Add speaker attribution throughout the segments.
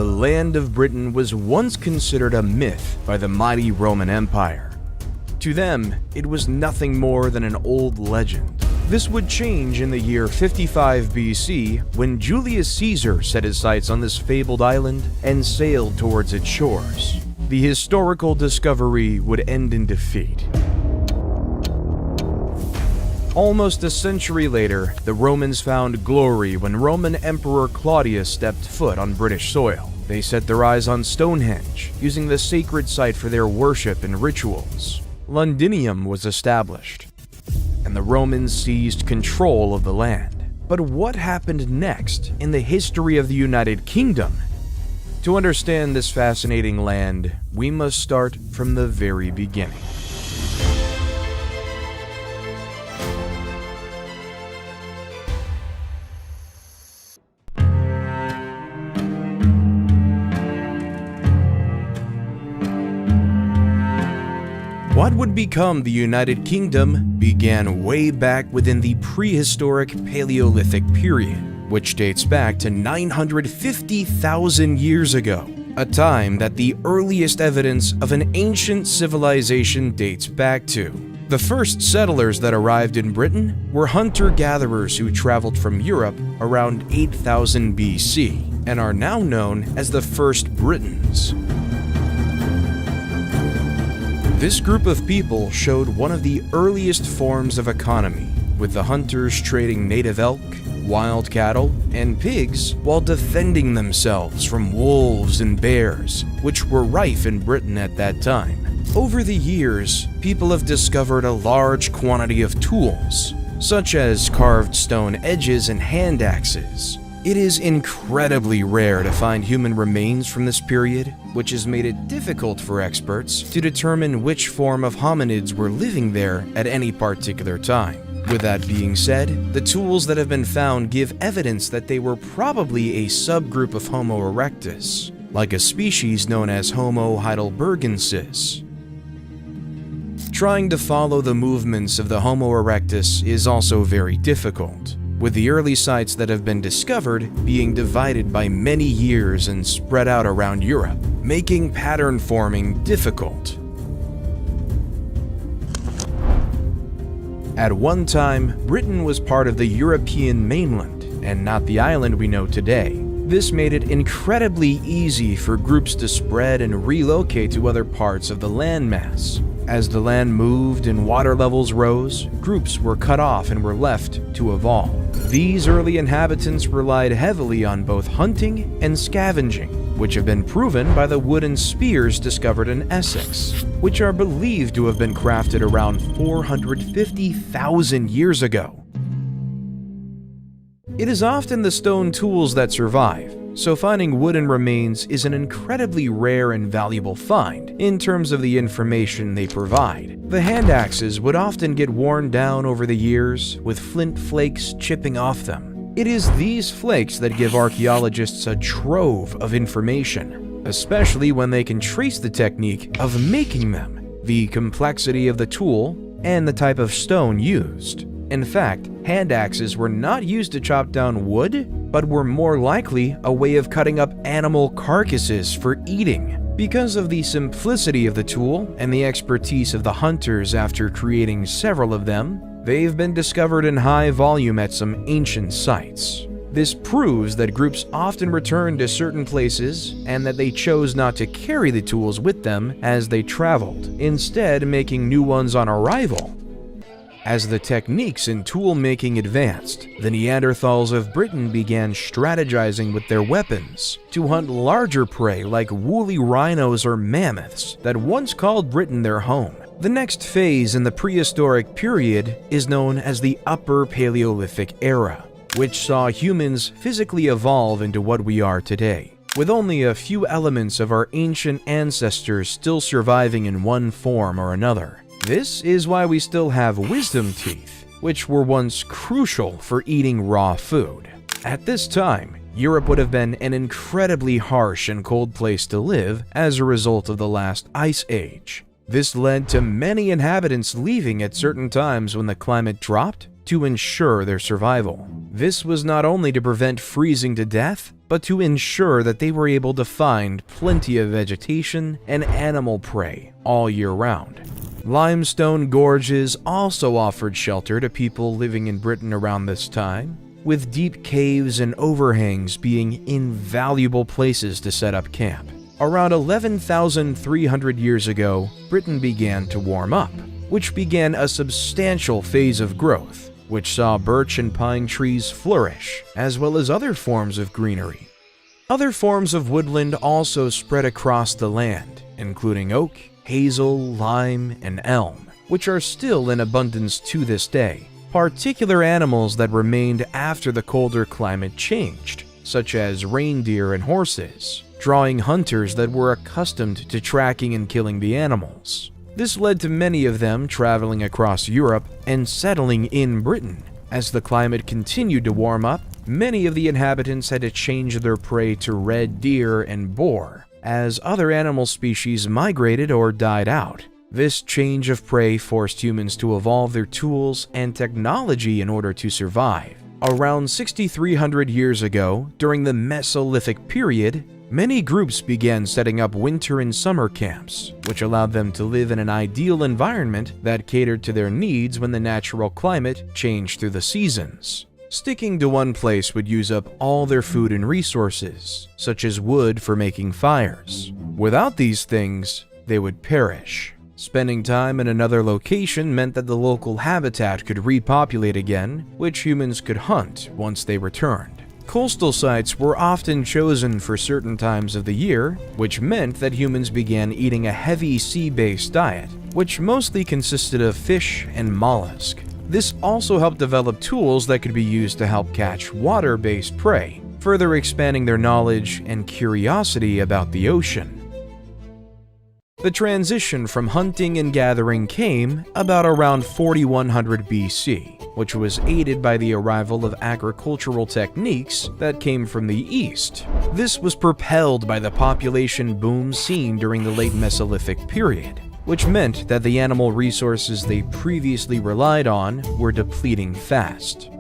Speaker 1: The land of Britain was once considered a myth by the mighty Roman Empire. To them, it was nothing more than an old legend. This would change in the year 55 BC when Julius Caesar set his sights on this fabled island and sailed towards its shores. The historical discovery would end in defeat. Almost a century later, the Romans found glory when Roman Emperor Claudius stepped foot on British soil. They set their eyes on Stonehenge, using the sacred site for their worship and rituals. Londinium was established, and the Romans seized control of the land. But what happened next in the history of the United Kingdom? To understand this fascinating land, we must start from the very beginning. What would become the United Kingdom began way back within the prehistoric Paleolithic period, which dates back to 950,000 years ago, a time that the earliest evidence of an ancient civilization dates back to. The first settlers that arrived in Britain were hunter-gatherers who traveled from Europe around 8000 BC and are now known as the First Britons. This group of people showed one of the earliest forms of economy, with the hunters trading native elk, wild cattle, and pigs while defending themselves from wolves and bears, which were rife in Britain at that time. Over the years, people have discovered a large quantity of tools, such as carved stone edges and hand axes. It is incredibly rare to find human remains from this period, which has made it difficult for experts to determine which form of hominids were living there at any particular time. With that being said, the tools that have been found give evidence that they were probably a subgroup of Homo erectus, like a species known as Homo heidelbergensis. Trying to follow the movements of the Homo erectus is also very difficult, with the early sites that have been discovered being divided by many years and spread out around Europe, making pattern forming difficult. At one time, Britain was part of the European mainland, and not the island we know today. This made it incredibly easy for groups to spread and relocate to other parts of the landmass. As the land moved and water levels rose, groups were cut off and were left to evolve. These early inhabitants relied heavily on both hunting and scavenging, which have been proven by the wooden spears discovered in Essex, which are believed to have been crafted around 450,000 years ago. It is often the stone tools that survive, so finding wooden remains is an incredibly rare and valuable find in terms of the information they provide. The hand axes would often get worn down over the years, with flint flakes chipping off them. It is these flakes that give archaeologists a trove of information, especially when they can trace the technique of making them, the complexity of the tool, and the type of stone used. In fact, hand axes were not used to chop down wood, but were more likely a way of cutting up animal carcasses for eating. Because of the simplicity of the tool and the expertise of the hunters after creating several of them, they've been discovered in high volume at some ancient sites. This proves that groups often returned to certain places and that they chose not to carry the tools with them as they traveled, instead making new ones on arrival. As the techniques in tool-making advanced, the Neanderthals of Britain began strategizing with their weapons to hunt larger prey like woolly rhinos or mammoths that once called Britain their home. The next phase in the prehistoric period is known as the Upper Paleolithic era, which saw humans physically evolve into what we are today, with only a few elements of our ancient ancestors still surviving in one form or another. This is why we still have wisdom teeth, which were once crucial for eating raw food. At this time, Europe would have been an incredibly harsh and cold place to live as a result of the last ice age. This led to many inhabitants leaving at certain times when the climate dropped to ensure their survival. This was not only to prevent freezing to death, but to ensure that they were able to find plenty of vegetation and animal prey all year round. Limestone gorges also offered shelter to people living in Britain around this time, with deep caves and overhangs being invaluable places to set up camp. Around 11,300 years ago, Britain began to warm up, which began a substantial phase of growth, which saw birch and pine trees flourish, as well as other forms of greenery. Other forms of woodland also spread across the land, including oak, hazel, lime, and elm, which are still in abundance to this day. Particular animals that remained after the colder climate changed, such as reindeer and horses, drawing hunters that were accustomed to tracking and killing the animals. This led to many of them traveling across Europe and settling in Britain. As the climate continued to warm up, many of the inhabitants had to change their prey to red deer and boar, as other animal species migrated or died out. This change of prey forced humans to evolve their tools and technology in order to survive. Around 6,300 years ago, during the Mesolithic period, many groups began setting up winter and summer camps, which allowed them to live in an ideal environment that catered to their needs when the natural climate changed through the seasons. Sticking to one place would use up all their food and resources, such as wood for making fires. Without these things, they would perish. Spending time in another location meant that the local habitat could repopulate again, which humans could hunt once they returned. Coastal sites were often chosen for certain times of the year, which meant that humans began eating a heavy sea-based diet, which mostly consisted of fish and mollusk. This also helped develop tools that could be used to help catch water-based prey, further expanding their knowledge and curiosity about the ocean. The transition from hunting and gathering came about around 4100 BC, which was aided by the arrival of agricultural techniques that came from the east. This was propelled by the population boom seen during the late Mesolithic period, which meant that the animal resources they previously relied on were depleting fast.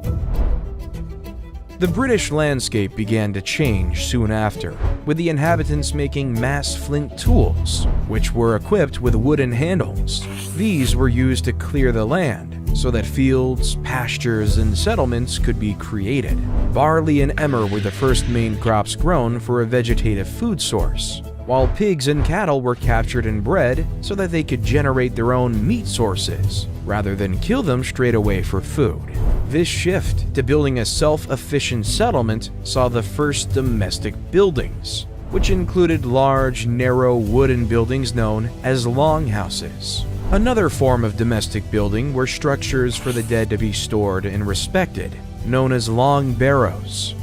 Speaker 1: The British landscape began to change soon after, with the inhabitants making mass flint tools, which were equipped with wooden handles. These were used to clear the land, so that fields, pastures, and settlements could be created. Barley and emmer were the first main crops grown for a vegetative food source, while pigs and cattle were captured and bred so that they could generate their own meat sources, rather than kill them straight away for food. This shift to building a self-efficient settlement saw the first domestic buildings, which included large, narrow wooden buildings known as longhouses. Another form of domestic building were structures for the dead to be stored and respected, known as long barrows.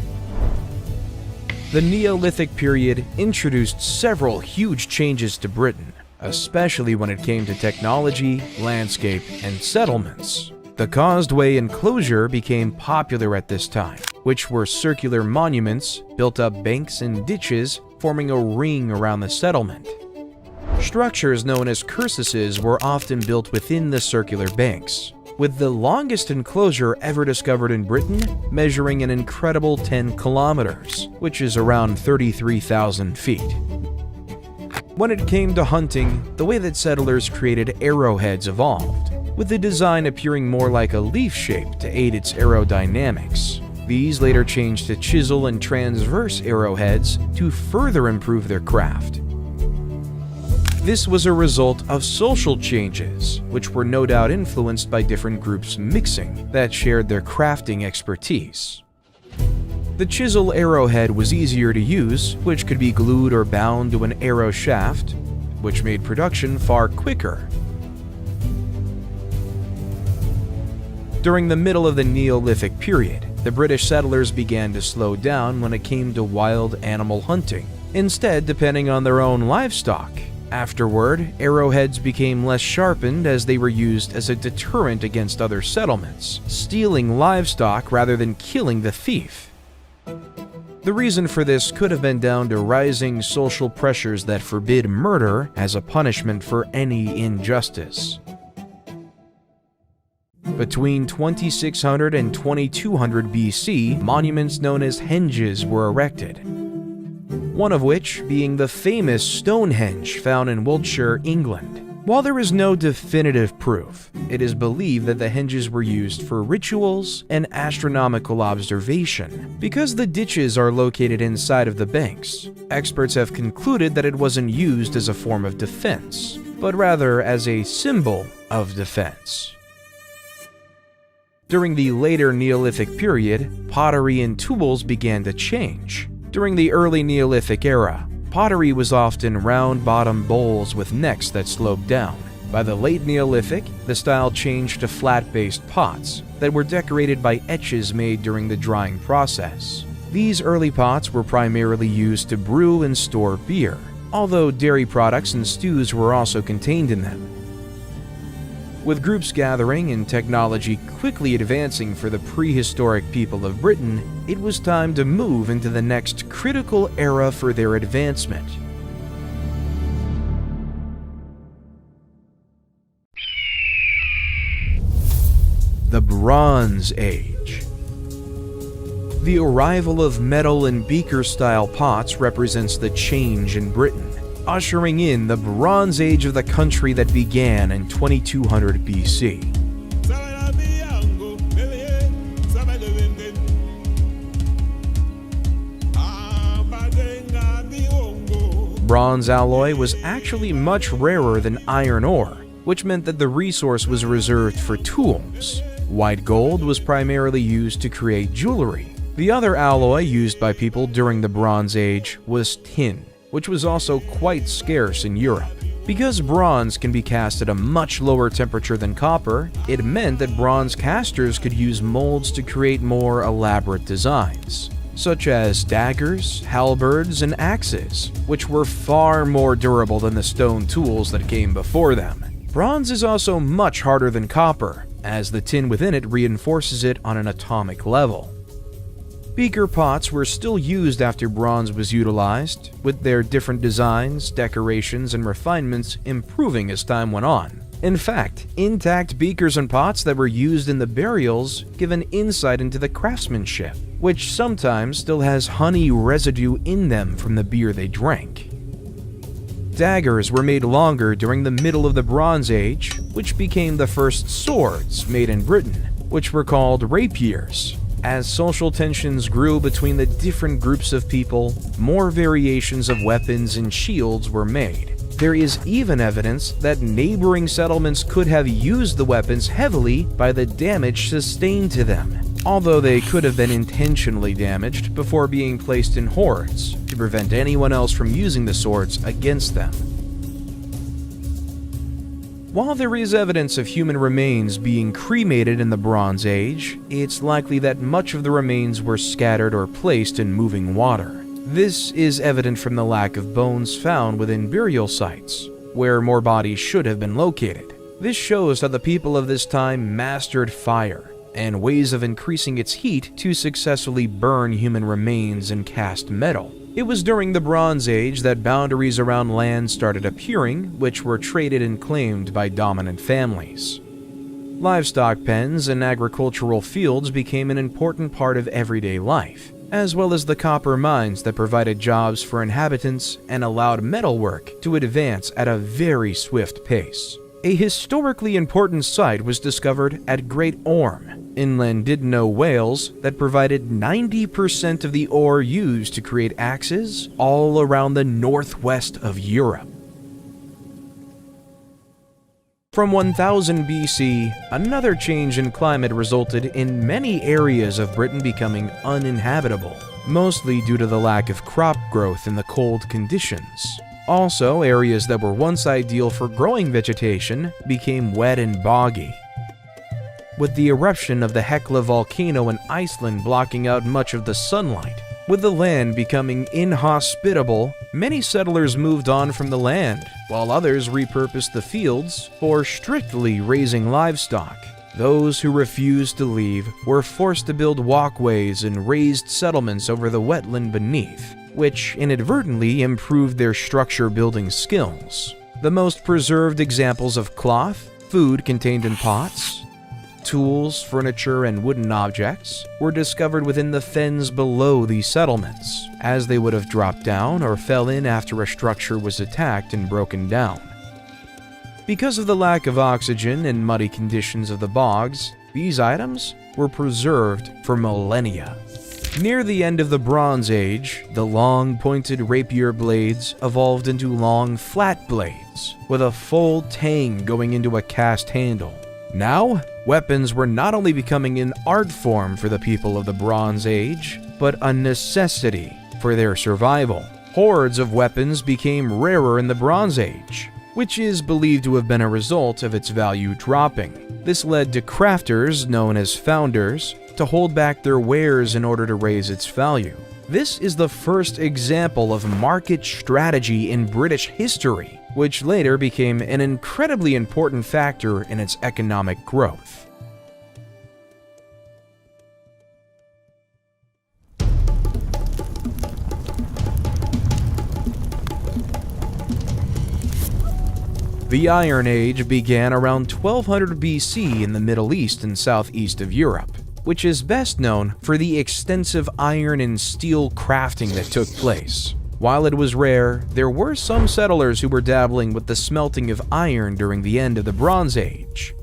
Speaker 1: The Neolithic period introduced several huge changes to Britain, especially when it came to technology, landscape, and settlements. The causeway enclosure became popular at this time, which were circular monuments built up banks and ditches forming a ring around the settlement. Structures known as cursuses were often built within the circular banks, with the longest enclosure ever discovered in Britain measuring an incredible 10 kilometers, which is around 33,000 feet. When it came to hunting, the way that settlers created arrowheads evolved, with the design appearing more like a leaf shape to aid its aerodynamics. These later changed to chisel and transverse arrowheads to further improve their craft. This was a result of social changes, which were no doubt influenced by different groups mixing that shared their crafting expertise. The chisel arrowhead was easier to use, which could be glued or bound to an arrow shaft, which made production far quicker. During the middle of the Neolithic period, the British settlers began to slow down when it came to wild animal hunting, instead depending on their own livestock. Afterward, arrowheads became less sharpened as they were used as a deterrent against other settlements, stealing livestock rather than killing the thief. The reason for this could have been down to rising social pressures that forbid murder as a punishment for any injustice. Between 2600 and 2200 BC, monuments known as henges were erected, one of which being the famous Stonehenge found in Wiltshire, England. While there is no definitive proof, it is believed that the henges were used for rituals and astronomical observation. Because the ditches are located inside of the banks, experts have concluded that it wasn't used as a form of defense, but rather as a symbol of defense. During the later Neolithic period, pottery and tools began to change. During the early Neolithic era, pottery was often round-bottomed bowls with necks that sloped down. By the late Neolithic, the style changed to flat-based pots that were decorated by etches made during the drying process. These early pots were primarily used to brew and store beer, although dairy products and stews were also contained in them. With groups gathering and technology quickly advancing for the prehistoric people of Britain, it was time to move into the next critical era for their advancement. The Bronze Age. The arrival of metal and beaker-style pots represents the change in Britain, ushering in the Bronze Age of the country that began in 2200 BC. Bronze alloy was actually much rarer than iron ore, which meant that the resource was reserved for tools. White gold was primarily used to create jewelry. The other alloy used by people during the Bronze Age was tin, which was also quite scarce in Europe. Because bronze can be cast at a much lower temperature than copper, it meant that bronze casters could use molds to create more elaborate designs, such as daggers, halberds, and axes, which were far more durable than the stone tools that came before them. Bronze is also much harder than copper, as the tin within it reinforces it on an atomic level. Beaker pots were still used after bronze was utilized, with their different designs, decorations, and refinements improving as time went on. In fact, intact beakers and pots that were used in the burials give an insight into the craftsmanship, which sometimes still has honey residue in them from the beer they drank. Daggers were made longer during the middle of the Bronze Age, which became the first swords made in Britain, which were called rapiers. As social tensions grew between the different groups of people, more variations of weapons and shields were made. There is even evidence that neighboring settlements could have used the weapons heavily by the damage sustained to them, although they could have been intentionally damaged before being placed in hoards to prevent anyone else from using the swords against them. While there is evidence of human remains being cremated in the Bronze Age, it's likely that much of the remains were scattered or placed in moving water. This is evident from the lack of bones found within burial sites, where more bodies should have been located. This shows how the people of this time mastered fire and ways of increasing its heat to successfully burn human remains and cast metal. It was during the Bronze Age that boundaries around land started appearing, which were traded and claimed by dominant families. Livestock pens and agricultural fields became an important part of everyday life, as well as the copper mines that provided jobs for inhabitants and allowed metalwork to advance at a very swift pace. A historically important site was discovered at Great Orme, in Llandudno, Wales, that provided 90% of the ore used to create axes all around the northwest of Europe. From 1000 BC, another change in climate resulted in many areas of Britain becoming uninhabitable, mostly due to the lack of crop growth in the cold conditions. Also, areas that were once ideal for growing vegetation became wet and boggy. With the eruption of the Hekla volcano in Iceland blocking out much of the sunlight, with the land becoming inhospitable, many settlers moved on from the land, while others repurposed the fields for strictly raising livestock. Those who refused to leave were forced to build walkways and raised settlements over the wetland beneath, which inadvertently improved their structure-building skills. The most preserved examples of cloth, food contained in pots, tools, furniture, and wooden objects were discovered within the fens below these settlements, as they would have dropped down or fell in after a structure was attacked and broken down. Because of the lack of oxygen and muddy conditions of the bogs, these items were preserved for millennia. Near the end of the Bronze Age, the long, pointed rapier blades evolved into long, flat blades, with a full tang going into a cast handle. Now, weapons were not only becoming an art form for the people of the Bronze Age, but a necessity for their survival. Hordes of weapons became rarer in the Bronze Age, which is believed to have been a result of its value dropping. This led to crafters, known as founders, to hold back their wares in order to raise its value. This is the first example of market strategy in British history, which later became an incredibly important factor in its economic growth. The Iron Age began around 1200 BC in the Middle East and southeast of Europe, which is best known for the extensive iron and steel crafting that took place. While it was rare, there were some settlers who were dabbling with the smelting of iron during the end of the Bronze Age.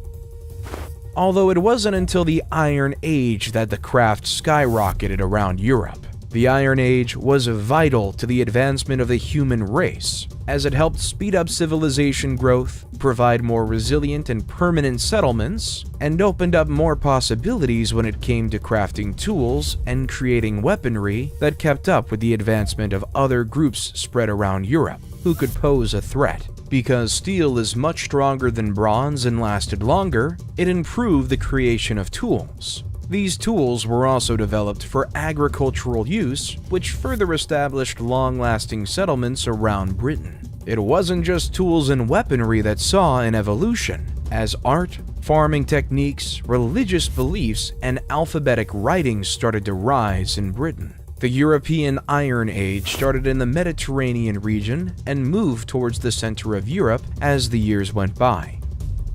Speaker 1: Although it wasn't until the Iron Age that the craft skyrocketed around Europe. The Iron Age was vital to the advancement of the human race, as it helped speed up civilization growth, provide more resilient and permanent settlements, and opened up more possibilities when it came to crafting tools and creating weaponry that kept up with the advancement of other groups spread around Europe who could pose a threat. Because steel is much stronger than bronze and lasted longer, it improved the creation of tools. These tools were also developed for agricultural use, which further established long-lasting settlements around Britain. It wasn't just tools and weaponry that saw an evolution, as art, farming techniques, religious beliefs, and alphabetic writing started to rise in Britain. The European Iron Age started in the Mediterranean region and moved towards the center of Europe as the years went by.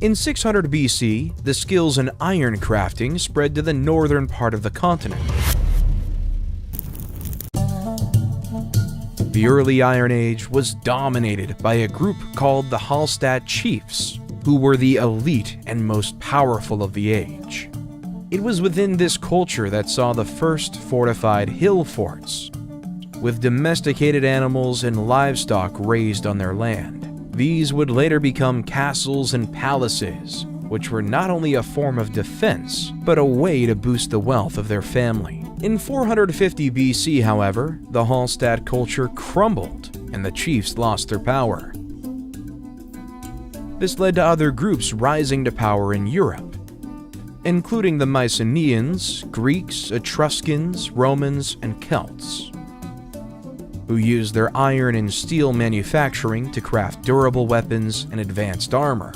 Speaker 1: In 600 BC, the skills in iron crafting spread to the northern part of the continent. The early Iron Age was dominated by a group called the Hallstatt Chiefs, who were the elite and most powerful of the age. It was within this culture that saw the first fortified hill forts, with domesticated animals and livestock raised on their land. These would later become castles and palaces, which were not only a form of defense, but a way to boost the wealth of their family. In 450 BC, however, the Hallstatt culture crumbled and the chiefs lost their power. This led to other groups rising to power in Europe, including the Mycenaeans, Greeks, Etruscans, Romans, and Celts, who used their iron and steel manufacturing to craft durable weapons and advanced armor.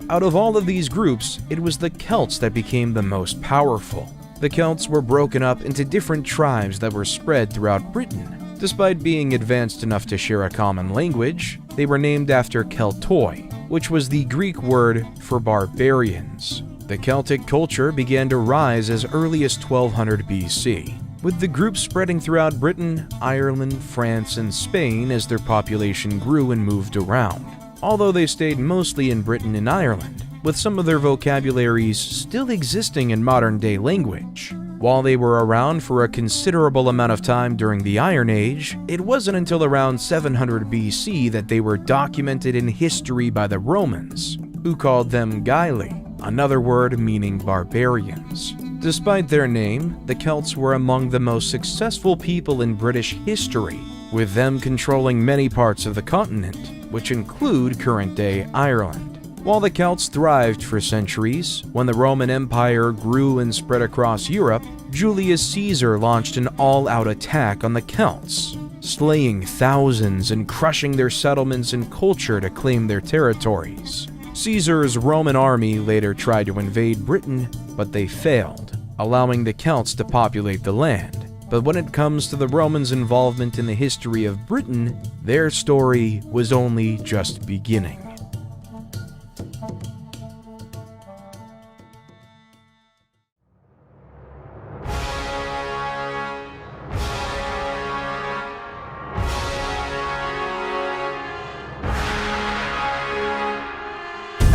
Speaker 1: Out of all of these groups, it was the Celts that became the most powerful. The Celts were broken up into different tribes that were spread throughout Britain. Despite being advanced enough to share a common language, they were named after Keltoi, which was the Greek word for barbarians. The Celtic culture began to rise as early as 1200 BC, with the group spreading throughout Britain, Ireland, France, and Spain as their population grew and moved around. Although they stayed mostly in Britain and Ireland, with some of their vocabularies still existing in modern-day language. While they were around for a considerable amount of time during the Iron Age, it wasn't until around 700 BC that they were documented in history by the Romans, who called them Gaeli, another word meaning barbarians. Despite their name, the Celts were among the most successful people in British history, with them controlling many parts of the continent, which include current-day Ireland. While the Celts thrived for centuries, when the Roman Empire grew and spread across Europe, Julius Caesar launched an all-out attack on the Celts, slaying thousands and crushing their settlements and culture to claim their territories. Caesar's Roman army later tried to invade Britain, but they failed, allowing the Celts to populate the land. But when it comes to the Romans' involvement in the history of Britain, their story was only just beginning.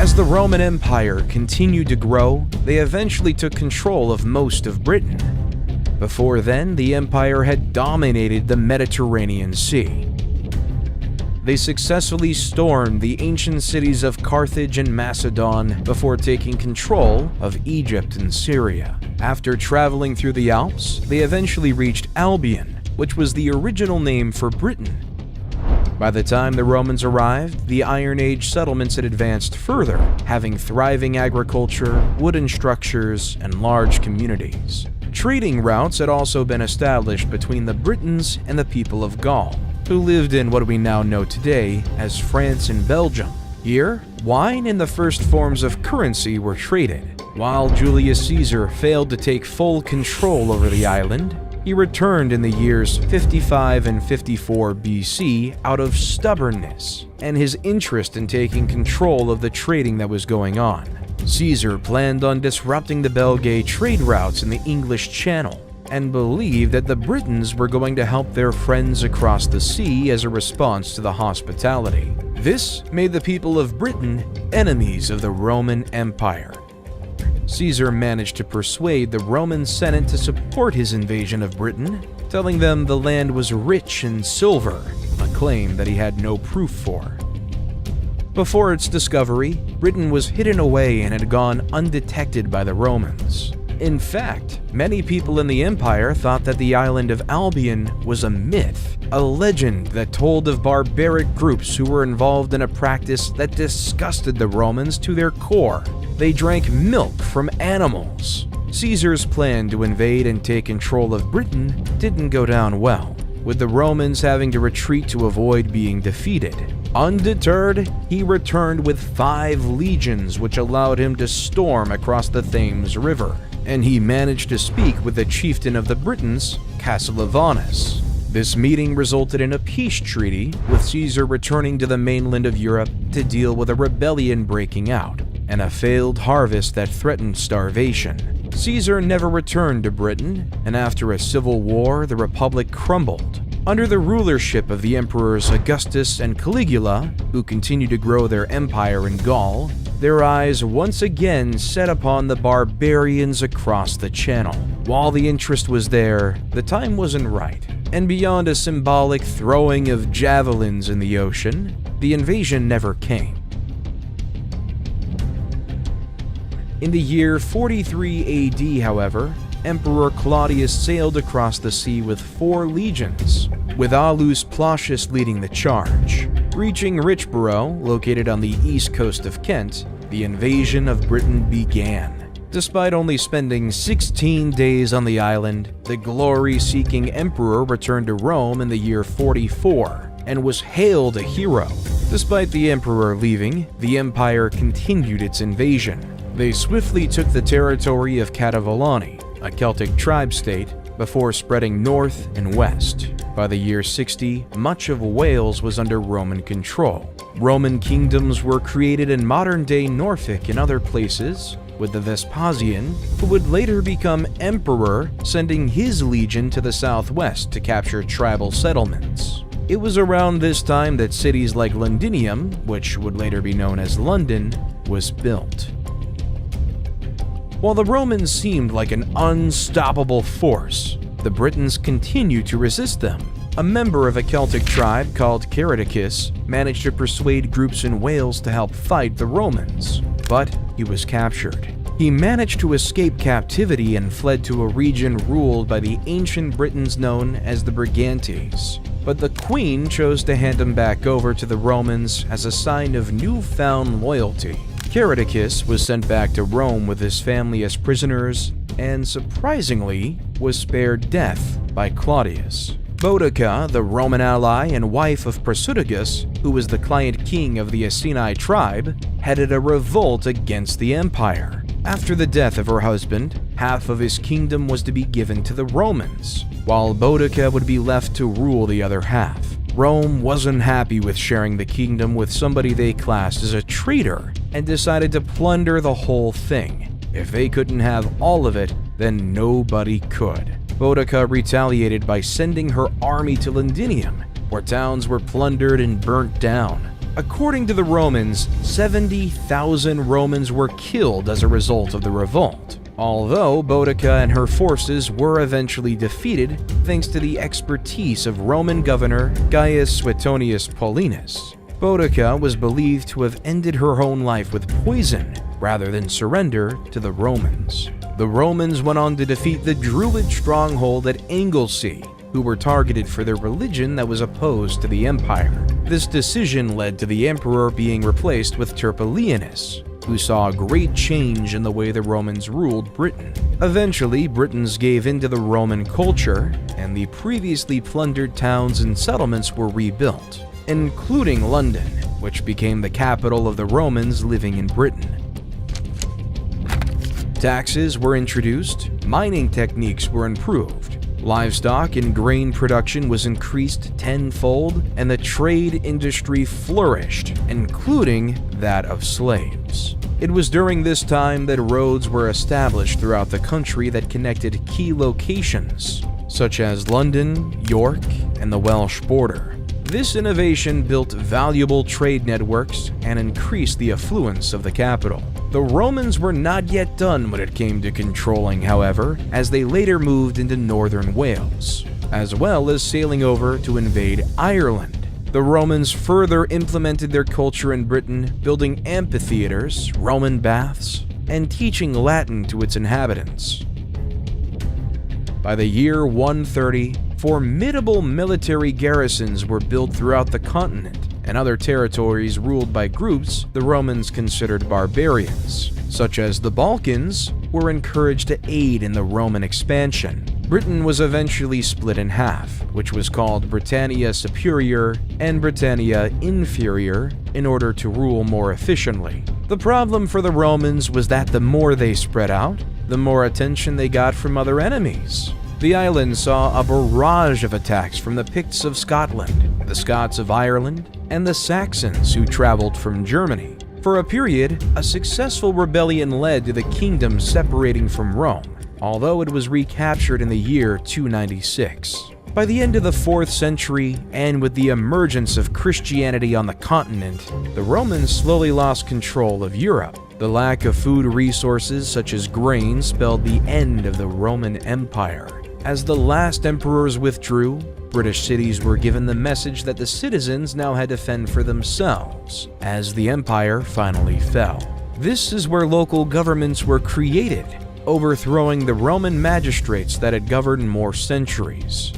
Speaker 1: As the Roman Empire continued to grow, they eventually took control of most of Britain. Before then, the empire had dominated the Mediterranean Sea. They successfully stormed the ancient cities of Carthage and Macedon before taking control of Egypt and Syria. After traveling through the Alps, they eventually reached Albion, which was the original name for Britain. By the time the Romans arrived, the Iron Age settlements had advanced further, having thriving agriculture, wooden structures, and large communities. Trading routes had also been established between the Britons and the people of Gaul, who lived in what we now know today as France and Belgium. Here, wine and the first forms of currency were traded. While Julius Caesar failed to take full control over the island, he returned in the years 55 and 54 BC out of stubbornness and his interest in taking control of the trading that was going on. Caesar planned on disrupting the Belgae trade routes in the English Channel and believed that the Britons were going to help their friends across the sea as a response to the hospitality. This made the people of Britain enemies of the Roman Empire. Caesar managed to persuade the Roman Senate to support his invasion of Britain, telling them the land was rich in silver, a claim that he had no proof for. Before its discovery, Britain was hidden away and had gone undetected by the Romans. In fact, many people in the empire thought that the island of Albion was a myth, a legend that told of barbaric groups who were involved in a practice that disgusted the Romans to their core. They drank milk from animals. Caesar's plan to invade and take control of Britain didn't go down well, with the Romans having to retreat to avoid being defeated. Undeterred, he returned with 5 legions, which allowed him to storm across the Thames River, and he managed to speak with the chieftain of the Britons, Cassivellaunus. This meeting resulted in a peace treaty, with Caesar returning to the mainland of Europe to deal with a rebellion breaking out and a failed harvest that threatened starvation. Caesar never returned to Britain, and after a civil war, the Republic crumbled. Under the rulership of the emperors Augustus and Caligula, who continued to grow their empire in Gaul, their eyes once again set upon the barbarians across the Channel. While the interest was there, the time wasn't right, and beyond a symbolic throwing of javelins in the ocean, the invasion never came. In the year 43 AD, however, Emperor Claudius sailed across the sea with 4 legions, with Aulus Plautius leading the charge. Reaching Richborough, located on the east coast of Kent, the invasion of Britain began. Despite only spending 16 days on the island, the glory-seeking emperor returned to Rome in the year 44 and was hailed a hero. Despite the emperor leaving, the empire continued its invasion. They swiftly took the territory of Cativolani, a Celtic tribe state, before spreading north and west. By the year 60, much of Wales was under Roman control. Roman kingdoms were created in modern-day Norfolk and other places, with the Vespasian, who would later become emperor, sending his legion to the southwest to capture tribal settlements. It was around this time that cities like Londinium, which would later be known as London, was built. While the Romans seemed like an unstoppable force, the Britons continued to resist them. A member of a Celtic tribe called Caradocus managed to persuade groups in Wales to help fight the Romans, but he was captured. He managed to escape captivity and fled to a region ruled by the ancient Britons known as the Brigantes, but the queen chose to hand him back over to the Romans as a sign of newfound loyalty. Caradocus was sent back to Rome with his family as prisoners and, surprisingly, was spared death by Claudius. Boudica, the Roman ally and wife of Prasutagus, who was the client king of the Iceni tribe, headed a revolt against the empire. After the death of her husband, half of his kingdom was to be given to the Romans, while Boudica would be left to rule the other half. Rome wasn't happy with sharing the kingdom with somebody they classed as a traitor and decided to plunder the whole thing. If they couldn't have all of it, then nobody could. Boudica retaliated by sending her army to Londinium, where towns were plundered and burnt down. According to the Romans, 70,000 Romans were killed as a result of the revolt, although Boudica and her forces were eventually defeated thanks to the expertise of Roman governor Gaius Suetonius Paulinus. Boudica was believed to have ended her own life with poison rather than surrender to the Romans. The Romans went on to defeat the Druid stronghold at Anglesey, who were targeted for their religion that was opposed to the empire. This decision led to the emperor being replaced with Turpilianus, who saw a great change in the way the Romans ruled Britain. Eventually, Britons gave in to the Roman culture, and the previously plundered towns and settlements were rebuilt, including London, which became the capital of the Romans living in Britain. Taxes were introduced, mining techniques were improved, livestock and grain production was increased tenfold, and the trade industry flourished, including that of slaves. It was during this time that roads were established throughout the country that connected key locations, such as London, York, and the Welsh border. This innovation built valuable trade networks and increased the affluence of the capital. The Romans were not yet done when it came to controlling, however, as they later moved into northern Wales, as well as sailing over to invade Ireland. The Romans further implemented their culture in Britain, building amphitheaters, Roman baths, and teaching Latin to its inhabitants. By the year 130, formidable military garrisons were built throughout the continent and other territories ruled by groups the Romans considered barbarians, such as the Balkans, were encouraged to aid in the Roman expansion. Britain was eventually split in half, which was called Britannia Superior and Britannia Inferior in order to rule more efficiently. The problem for the Romans was that the more they spread out, the more attention they got from other enemies. The island saw a barrage of attacks from the Picts of Scotland, the Scots of Ireland, and the Saxons who traveled from Germany. For a period, a successful rebellion led to the kingdom separating from Rome, although it was recaptured in the year 296. By the end of the 4th century, and with the emergence of Christianity on the continent, the Romans slowly lost control of Europe. The lack of food resources such as grain spelled the end of the Roman Empire. As the last emperors withdrew, British cities were given the message that the citizens now had to fend for themselves, as the empire finally fell. This is where local governments were created, overthrowing the Roman magistrates that had governed more centuries.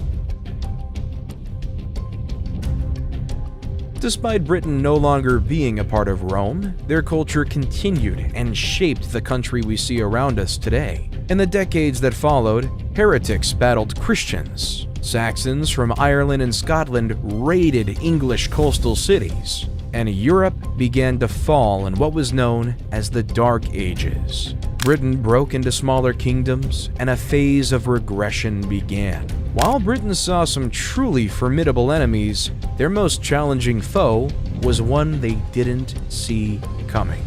Speaker 1: Despite Britain no longer being a part of Rome, their culture continued and shaped the country we see around us today. In the decades that followed, heretics battled Christians. Saxons from Ireland and Scotland raided English coastal cities, and Europe began to fall in what was known as the Dark Ages. Britain broke into smaller kingdoms, and a phase of regression began. While Britain saw some truly formidable enemies, their most challenging foe was one they didn't see coming.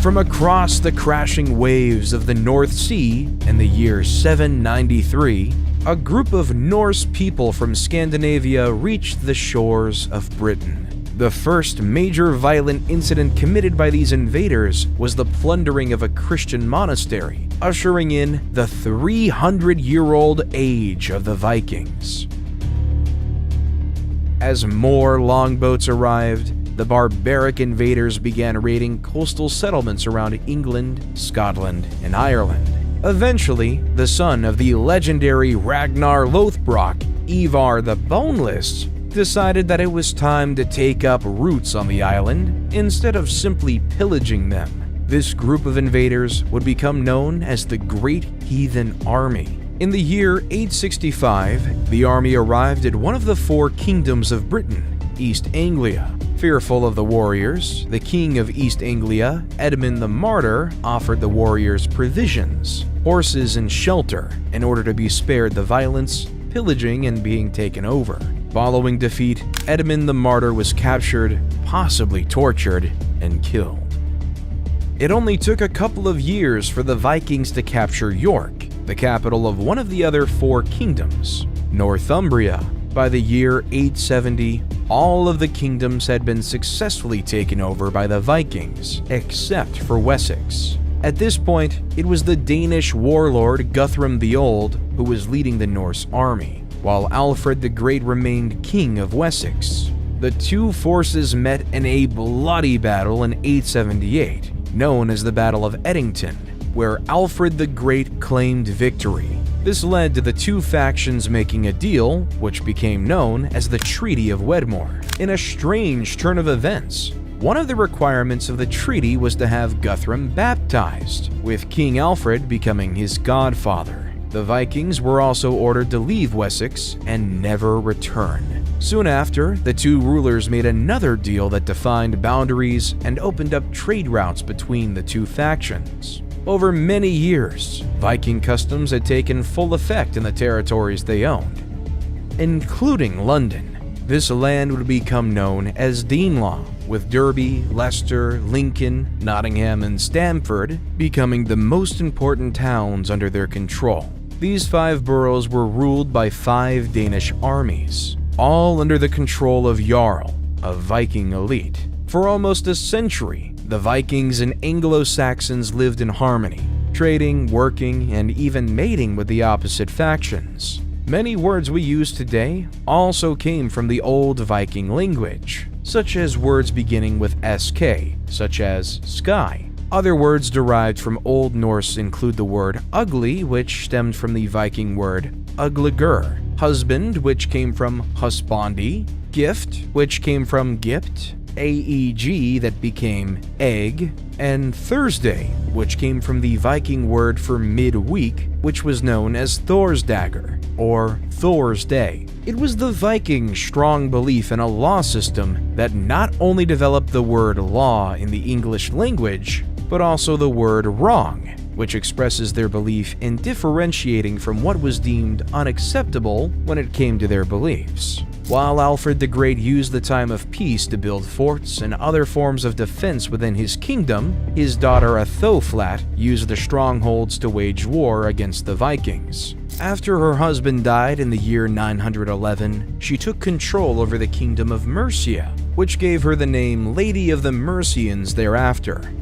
Speaker 1: From across the crashing waves of the North Sea in the year 793, a group of Norse people from Scandinavia reached the shores of Britain. The first major violent incident committed by these invaders was the plundering of a Christian monastery, ushering in the 300-year-old age of the Vikings. As more longboats arrived, the barbaric invaders began raiding coastal settlements around England, Scotland, and Ireland. Eventually, the son of the legendary Ragnar Lothbrok, Ivar the Boneless, decided that it was time to take up roots on the island instead of simply pillaging them. This group of invaders would become known as the Great Heathen Army. In the year 865, the army arrived at one of the 4 kingdoms of Britain, East Anglia. Fearful of the warriors, the king of East Anglia, Edmund the Martyr, offered the warriors provisions, horses, and shelter in order to be spared the violence, pillaging, and being taken over. Following defeat, Edmund the Martyr was captured, possibly tortured, and killed. It only took a couple of years for the Vikings to capture York, the capital of one of the other four kingdoms, Northumbria. By the year 870, all of the kingdoms had been successfully taken over by the Vikings, except for Wessex. At this point, it was the Danish warlord Guthrum the Old who was leading the Norse army, while Alfred the Great remained king of Wessex. The two forces met in a bloody battle in 878, known as the Battle of Edington, where Alfred the Great claimed victory. This led to the two factions making a deal, which became known as the Treaty of Wedmore. In a strange turn of events, one of the requirements of the treaty was to have Guthrum baptized, with King Alfred becoming his godfather. The Vikings were also ordered to leave Wessex and never return. Soon after, the two rulers made another deal that defined boundaries and opened up trade routes between the two factions. Over many years, Viking customs had taken full effect in the territories they owned, including London. This land would become known as Danelaw, with Derby, Leicester, Lincoln, Nottingham, and Stamford becoming the most important towns under their control. These 5 boroughs were ruled by 5 Danish armies, all under the control of Jarl, a Viking elite. For almost a century, the Vikings and Anglo-Saxons lived in harmony, trading, working, and even mating with the opposite factions. Many words we use today also came from the old Viking language, such as words beginning with sk, such as sky. Other words derived from Old Norse include the word ugly, which stemmed from the Viking word ugligur, husband, which came from husbandi, gift, which came from gipt, aeg, that became egg, and Thursday, which came from the Viking word for midweek, which was known as Thor's dagger, or Thor's day. It was the Vikings' strong belief in a law system that not only developed the word law in the English language, but also the word wrong, which expresses their belief in differentiating from what was deemed unacceptable when it came to their beliefs. While Alfred the Great used the time of peace to build forts and other forms of defense within his kingdom, his daughter Athoflat used the strongholds to wage war against the Vikings. After her husband died in the year 911, she took control over the kingdom of Mercia, which gave her the name Lady of the Mercians thereafter.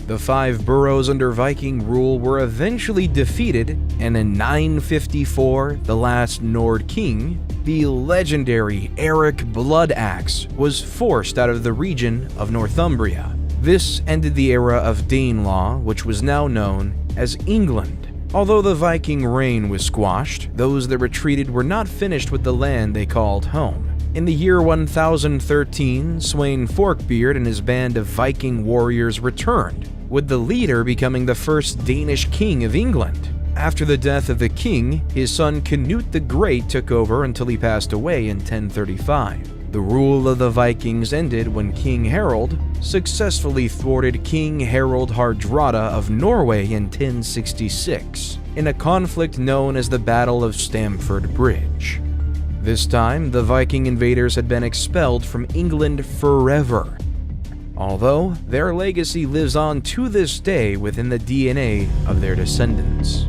Speaker 1: The 5 boroughs under Viking rule were eventually defeated, and in 954, the last Nord king, the legendary Eric Bloodaxe, was forced out of the region of Northumbria. This ended the era of Danelaw, which was now known as England. Although the Viking reign was squashed, those that retreated were not finished with the land they called home. In the year 1013, Sweyn Forkbeard and his band of Viking warriors returned, with the leader becoming the first Danish king of England. After the death of the king, his son Canute the Great took over until he passed away in 1035. The rule of the Vikings ended when King Harald successfully thwarted King Harald Hardrada of Norway in 1066, in a conflict known as the Battle of Stamford Bridge. This time, the Viking invaders had been expelled from England forever, although their legacy lives on to this day within the DNA of their descendants.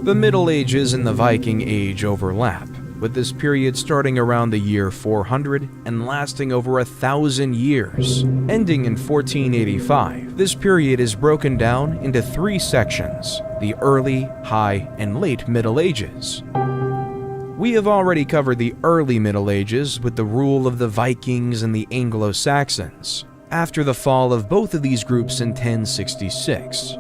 Speaker 1: The Middle Ages and the Viking Age overlap, with this period starting around the year 400 and lasting over 1,000 years. Ending in 1485, this period is broken down into 3 sections: the Early, High, and Late Middle Ages. We have already covered the Early Middle Ages with the rule of the Vikings and the Anglo-Saxons, after the fall of both of these groups in 1066.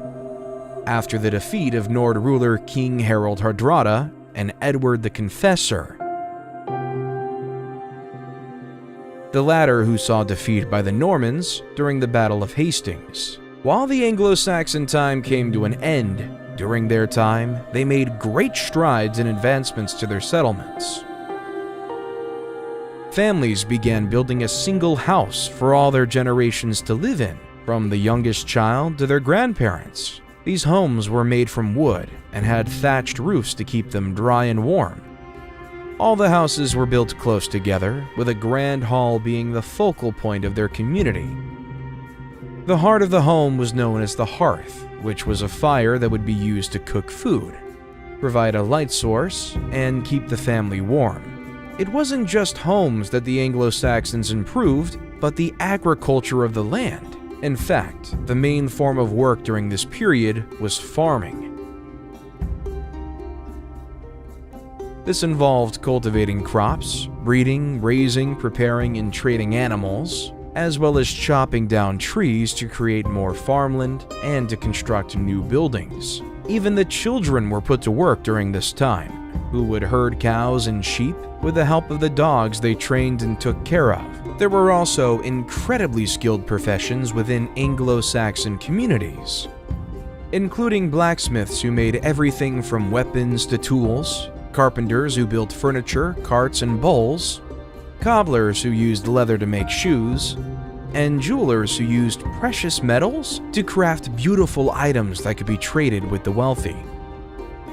Speaker 1: after the defeat of Nord ruler King Harald Hardrada and Edward the Confessor. The latter who saw defeat by the Normans during the Battle of Hastings. While the Anglo-Saxon time came to an end, during their time, they made great strides in advancements to their settlements. Families began building a single house for all their generations to live in, from the youngest child to their grandparents. These homes were made from wood and had thatched roofs to keep them dry and warm. All the houses were built close together, with a grand hall being the focal point of their community. The heart of the home was known as the hearth, which was a fire that would be used to cook food, provide a light source, and keep the family warm. It wasn't just homes that the Anglo-Saxons improved, but the agriculture of the land. In fact, the main form of work during this period was farming. This involved cultivating crops, breeding, raising, preparing, and trading animals, as well as chopping down trees to create more farmland and to construct new buildings. Even the children were put to work during this time, who would herd cows and sheep with the help of the dogs they trained and took care of. There were also incredibly skilled professions within Anglo-Saxon communities, including blacksmiths who made everything from weapons to tools, carpenters who built furniture, carts, and bowls, cobblers who used leather to make shoes, and jewelers who used precious metals to craft beautiful items that could be traded with the wealthy.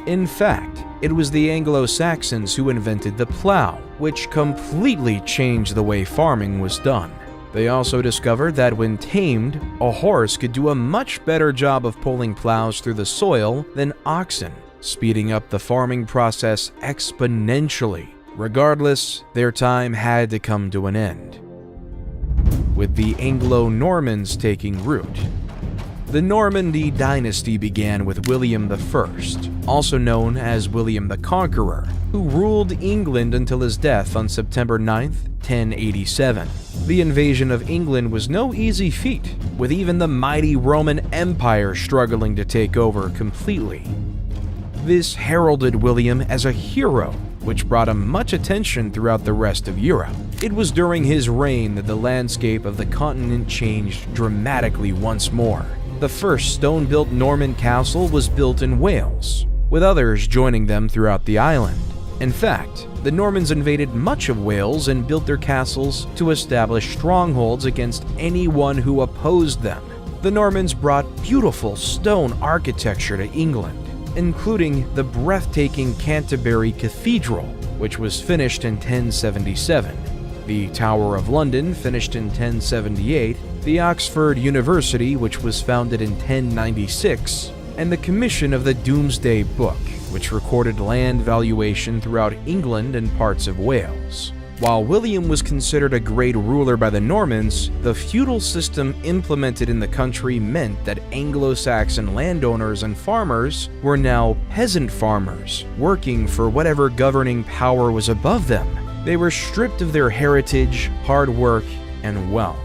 Speaker 1: In fact, it was the Anglo-Saxons who invented the plow, which completely changed the way farming was done. They also discovered that when tamed, a horse could do a much better job of pulling plows through the soil than oxen, speeding up the farming process exponentially. Regardless, their time had to come to an end, with the Anglo-Normans taking root. The Normandy dynasty began with William I, also known as William the Conqueror, who ruled England until his death on September 9, 1087. The invasion of England was no easy feat, with even the mighty Roman Empire struggling to take over completely. This heralded William as a hero, which brought him much attention throughout the rest of Europe. It was during his reign that the landscape of the continent changed dramatically once more. The first stone-built Norman castle was built in Wales, with others joining them throughout the island. In fact, the Normans invaded much of Wales and built their castles to establish strongholds against anyone who opposed them. The Normans brought beautiful stone architecture to England, including the breathtaking Canterbury Cathedral, which was finished in 1077, the Tower of London, finished in 1078, the Oxford University, which was founded in 1096, and the commission of the Domesday Book, which recorded land valuation throughout England and parts of Wales. While William was considered a great ruler by the Normans, the feudal system implemented in the country meant that Anglo-Saxon landowners and farmers were now peasant farmers, working for whatever governing power was above them. They were stripped of their heritage, hard work, and wealth.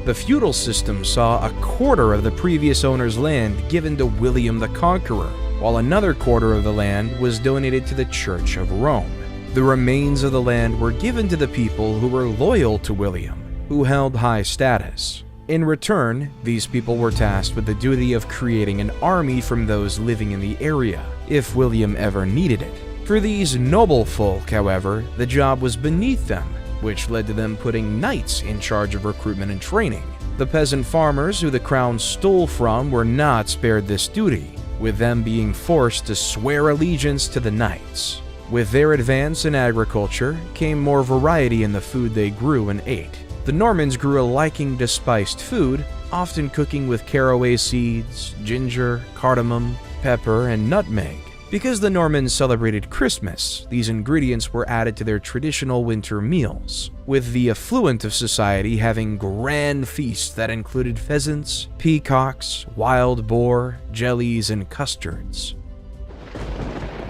Speaker 1: The feudal system saw a quarter of the previous owner's land given to William the Conqueror, while another quarter of the land was donated to the Church of Rome. The remains of the land were given to the people who were loyal to William, who held high status. In return, these people were tasked with the duty of creating an army from those living in the area, if William ever needed it. For these noble folk, however, the job was beneath them, which led to them putting knights in charge of recruitment and training. The peasant farmers who the crown stole from were not spared this duty, with them being forced to swear allegiance to the knights. With their advance in agriculture came more variety in the food they grew and ate. The Normans grew a liking to spiced food, often cooking with caraway seeds, ginger, cardamom, pepper, and nutmeg. Because the Normans celebrated Christmas, these ingredients were added to their traditional winter meals, with the affluent of society having grand feasts that included pheasants, peacocks, wild boar, jellies, and custards.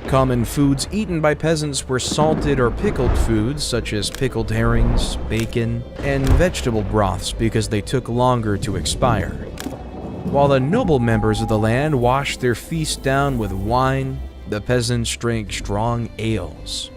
Speaker 1: Common foods eaten by peasants were salted or pickled foods such as pickled herrings, bacon, and vegetable broths because they took longer to expire. While the noble members of the land washed their feast down with wine, the peasants drank strong ales.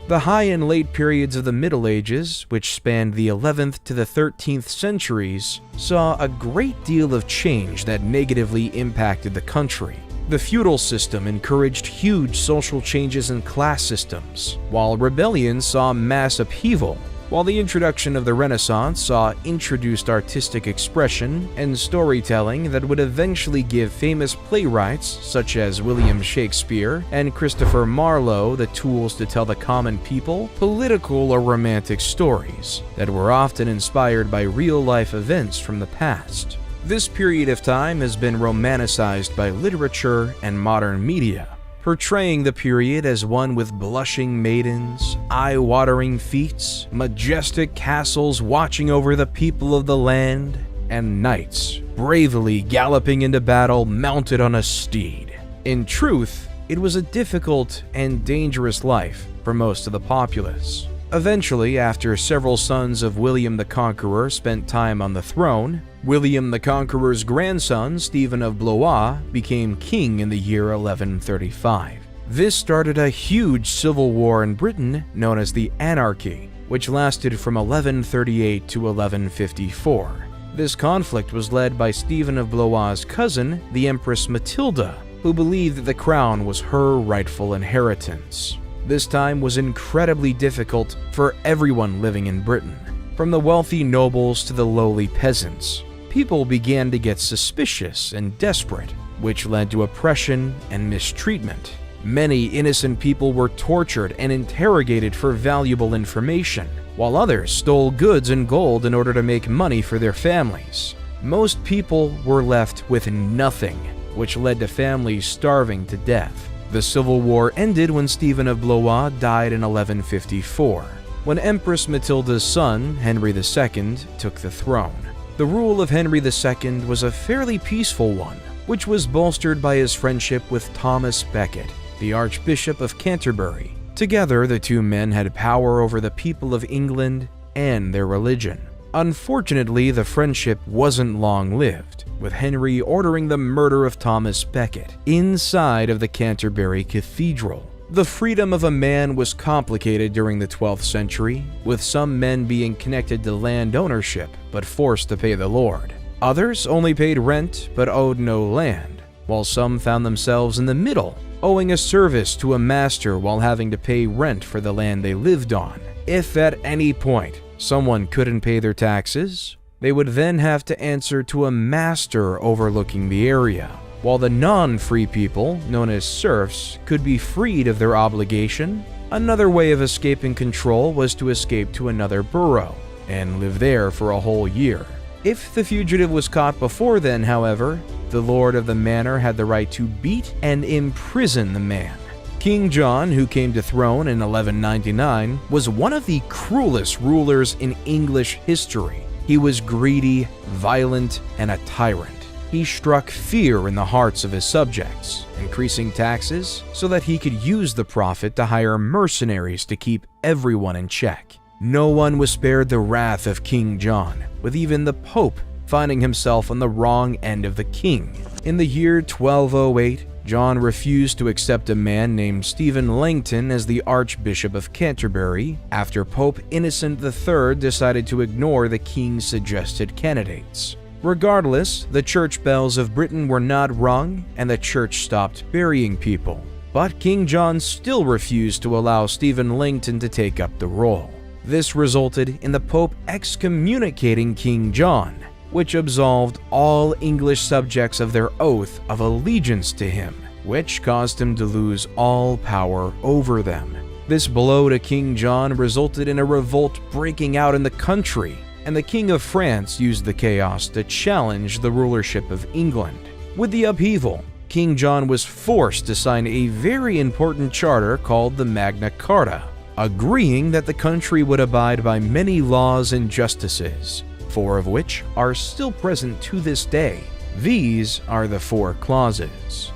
Speaker 1: The high and late periods of the Middle Ages, which spanned the 11th to the 13th centuries, saw a great deal of change that negatively impacted the country. The feudal system encouraged huge social changes in class systems, while rebellion saw mass upheaval, while the introduction of the Renaissance saw introduced artistic expression and storytelling that would eventually give famous playwrights such as William Shakespeare and Christopher Marlowe the tools to tell the common people political or romantic stories that were often inspired by real-life events from the past. This period of time has been romanticized by literature and modern media, portraying the period as one with blushing maidens, eye-watering feats, majestic castles watching over the people of the land, and knights bravely galloping into battle mounted on a steed. In truth, it was a difficult and dangerous life for most of the populace. Eventually, after several sons of William the Conqueror spent time on the throne, William the Conqueror's grandson, Stephen of Blois, became king in the year 1135. This started a huge civil war in Britain known as the Anarchy, which lasted from 1138 to 1154. This conflict was led by Stephen of Blois' cousin, the Empress Matilda, who believed that the crown was her rightful inheritance. This time was incredibly difficult for everyone living in Britain, from the wealthy nobles to the lowly peasants. People began to get suspicious and desperate, which led to oppression and mistreatment. Many innocent people were tortured and interrogated for valuable information, while others stole goods and gold in order to make money for their families. Most people were left with nothing, which led to families starving to death. The Civil War ended when Stephen of Blois died in 1154, when Empress Matilda's son, Henry II, took the throne. The rule of Henry II was a fairly peaceful one, which was bolstered by his friendship with Thomas Becket, the Archbishop of Canterbury. Together, the two men had power over the people of England and their religion. Unfortunately, the friendship wasn't long-lived, with Henry ordering the murder of Thomas Becket inside of the Canterbury Cathedral. The freedom of a man was complicated during the 12th century, with some men being connected to land ownership but forced to pay the lord. Others only paid rent but owed no land, while some found themselves in the middle, owing a service to a master while having to pay rent for the land they lived on. If at any point someone couldn't pay their taxes, they would then have to answer to a master overlooking the area, while the non-free people, known as serfs, could be freed of their obligation. Another way of escaping control was to escape to another borough and live there for a whole year. If the fugitive was caught before then, however, the lord of the manor had the right to beat and imprison the man. King John, who came to throne in 1199, was one of the cruelest rulers in English history. He was greedy, violent, and a tyrant. He struck fear in the hearts of his subjects, increasing taxes so that he could use the profit to hire mercenaries to keep everyone in check. No one was spared the wrath of King John, with even the Pope finding himself on the wrong end of the king. In the year 1208, John refused to accept a man named Stephen Langton as the Archbishop of Canterbury after Pope Innocent III decided to ignore the king's suggested candidates. Regardless, the church bells of Britain were not rung and the church stopped burying people. But King John still refused to allow Stephen Langton to take up the role. This resulted in the Pope excommunicating King John, which absolved all English subjects of their oath of allegiance to him, which caused him to lose all power over them. This blow to King John resulted in a revolt breaking out in the country, and the King of France used the chaos to challenge the rulership of England. With the upheaval, King John was forced to sign a very important charter called the Magna Carta, agreeing that the country would abide by many laws and justices, 4 of which are still present to this day. These are the 4 clauses.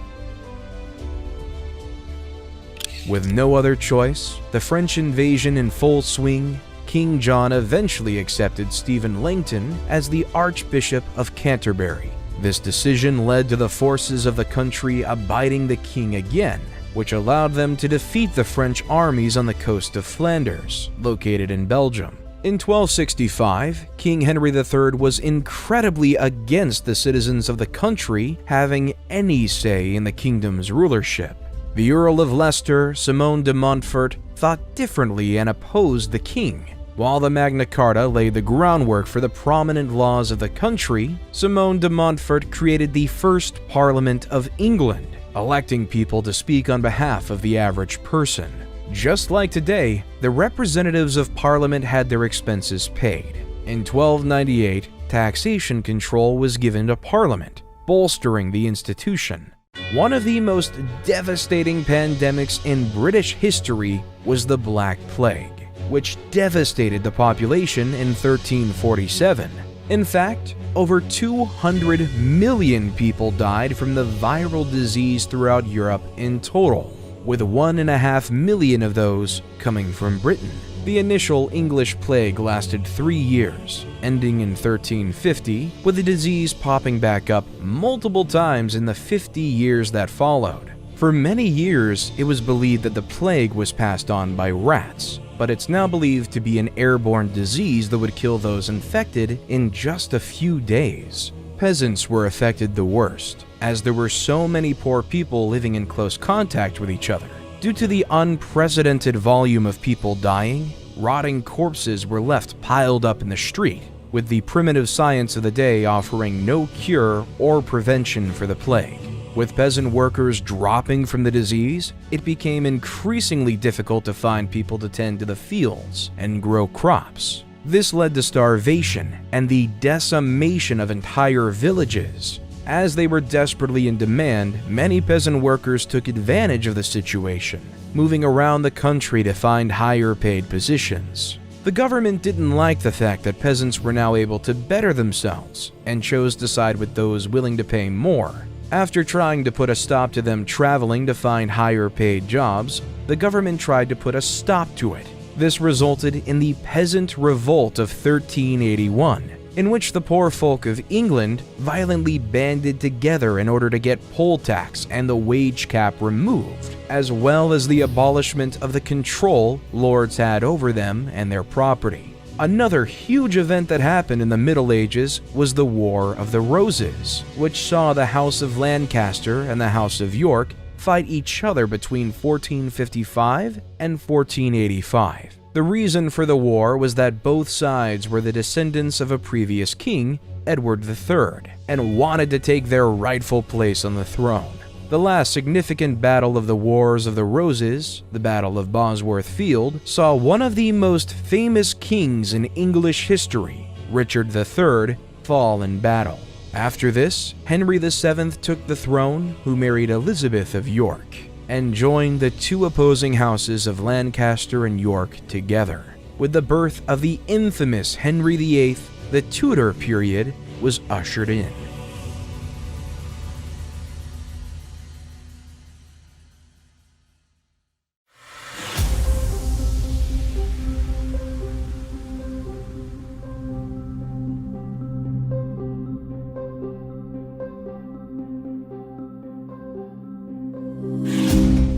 Speaker 1: With no other choice, the French invasion in full swing, King John eventually accepted Stephen Langton as the Archbishop of Canterbury. This decision led to the forces of the country abiding the king again, which allowed them to defeat the French armies on the coast of Flanders, located in Belgium. In 1265, King Henry III was incredibly against the citizens of the country having any say in the kingdom's rulership. The Earl of Leicester, Simon de Montfort, thought differently and opposed the king. While the Magna Carta laid the groundwork for the prominent laws of the country, Simon de Montfort created the first Parliament of England, electing people to speak on behalf of the average person. Just like today, the representatives of Parliament had their expenses paid. In 1298, taxation control was given to Parliament, bolstering the institution. One of the most devastating pandemics in British history was the Black Plague, which devastated the population in 1347. In fact, over 200 million people died from the viral disease throughout Europe in total, with 1.5 million of those coming from Britain. The initial English plague lasted 3 years, ending in 1350, with the disease popping back up multiple times in the 50 years that followed. For many years, it was believed that the plague was passed on by rats, but it's now believed to be an airborne disease that would kill those infected in just a few days. Peasants were affected the worst, as there were so many poor people living in close contact with each other. Due to the unprecedented volume of people dying, rotting corpses were left piled up in the street, with the primitive science of the day offering no cure or prevention for the plague. With peasant workers dropping from the disease, it became increasingly difficult to find people to tend to the fields and grow crops. This led to starvation and the decimation of entire villages. As they were desperately in demand, many peasant workers took advantage of the situation, moving around the country to find higher-paid positions. The government didn't like the fact that peasants were now able to better themselves and chose to side with those willing to pay more. After trying to put a stop to them traveling to find higher-paid jobs, the government tried to put a stop to it. This resulted in the Peasant Revolt of 1381, in which the poor folk of England violently banded together in order to get poll tax and the wage cap removed, as well as the abolishment of the control lords had over them and their property. Another huge event that happened in the Middle Ages was the War of the Roses, which saw the House of Lancaster and the House of York fight each other between 1455 and 1485. The reason for the war was that both sides were the descendants of a previous king, Edward III, and wanted to take their rightful place on the throne. The last significant battle of the Wars of the Roses, the Battle of Bosworth Field, saw one of the most famous kings in English history, Richard III, fall in battle. After this, Henry VII took the throne, who married Elizabeth of York, and joined the two opposing houses of Lancaster and York together. With the birth of the infamous Henry VIII, the Tudor period was ushered in.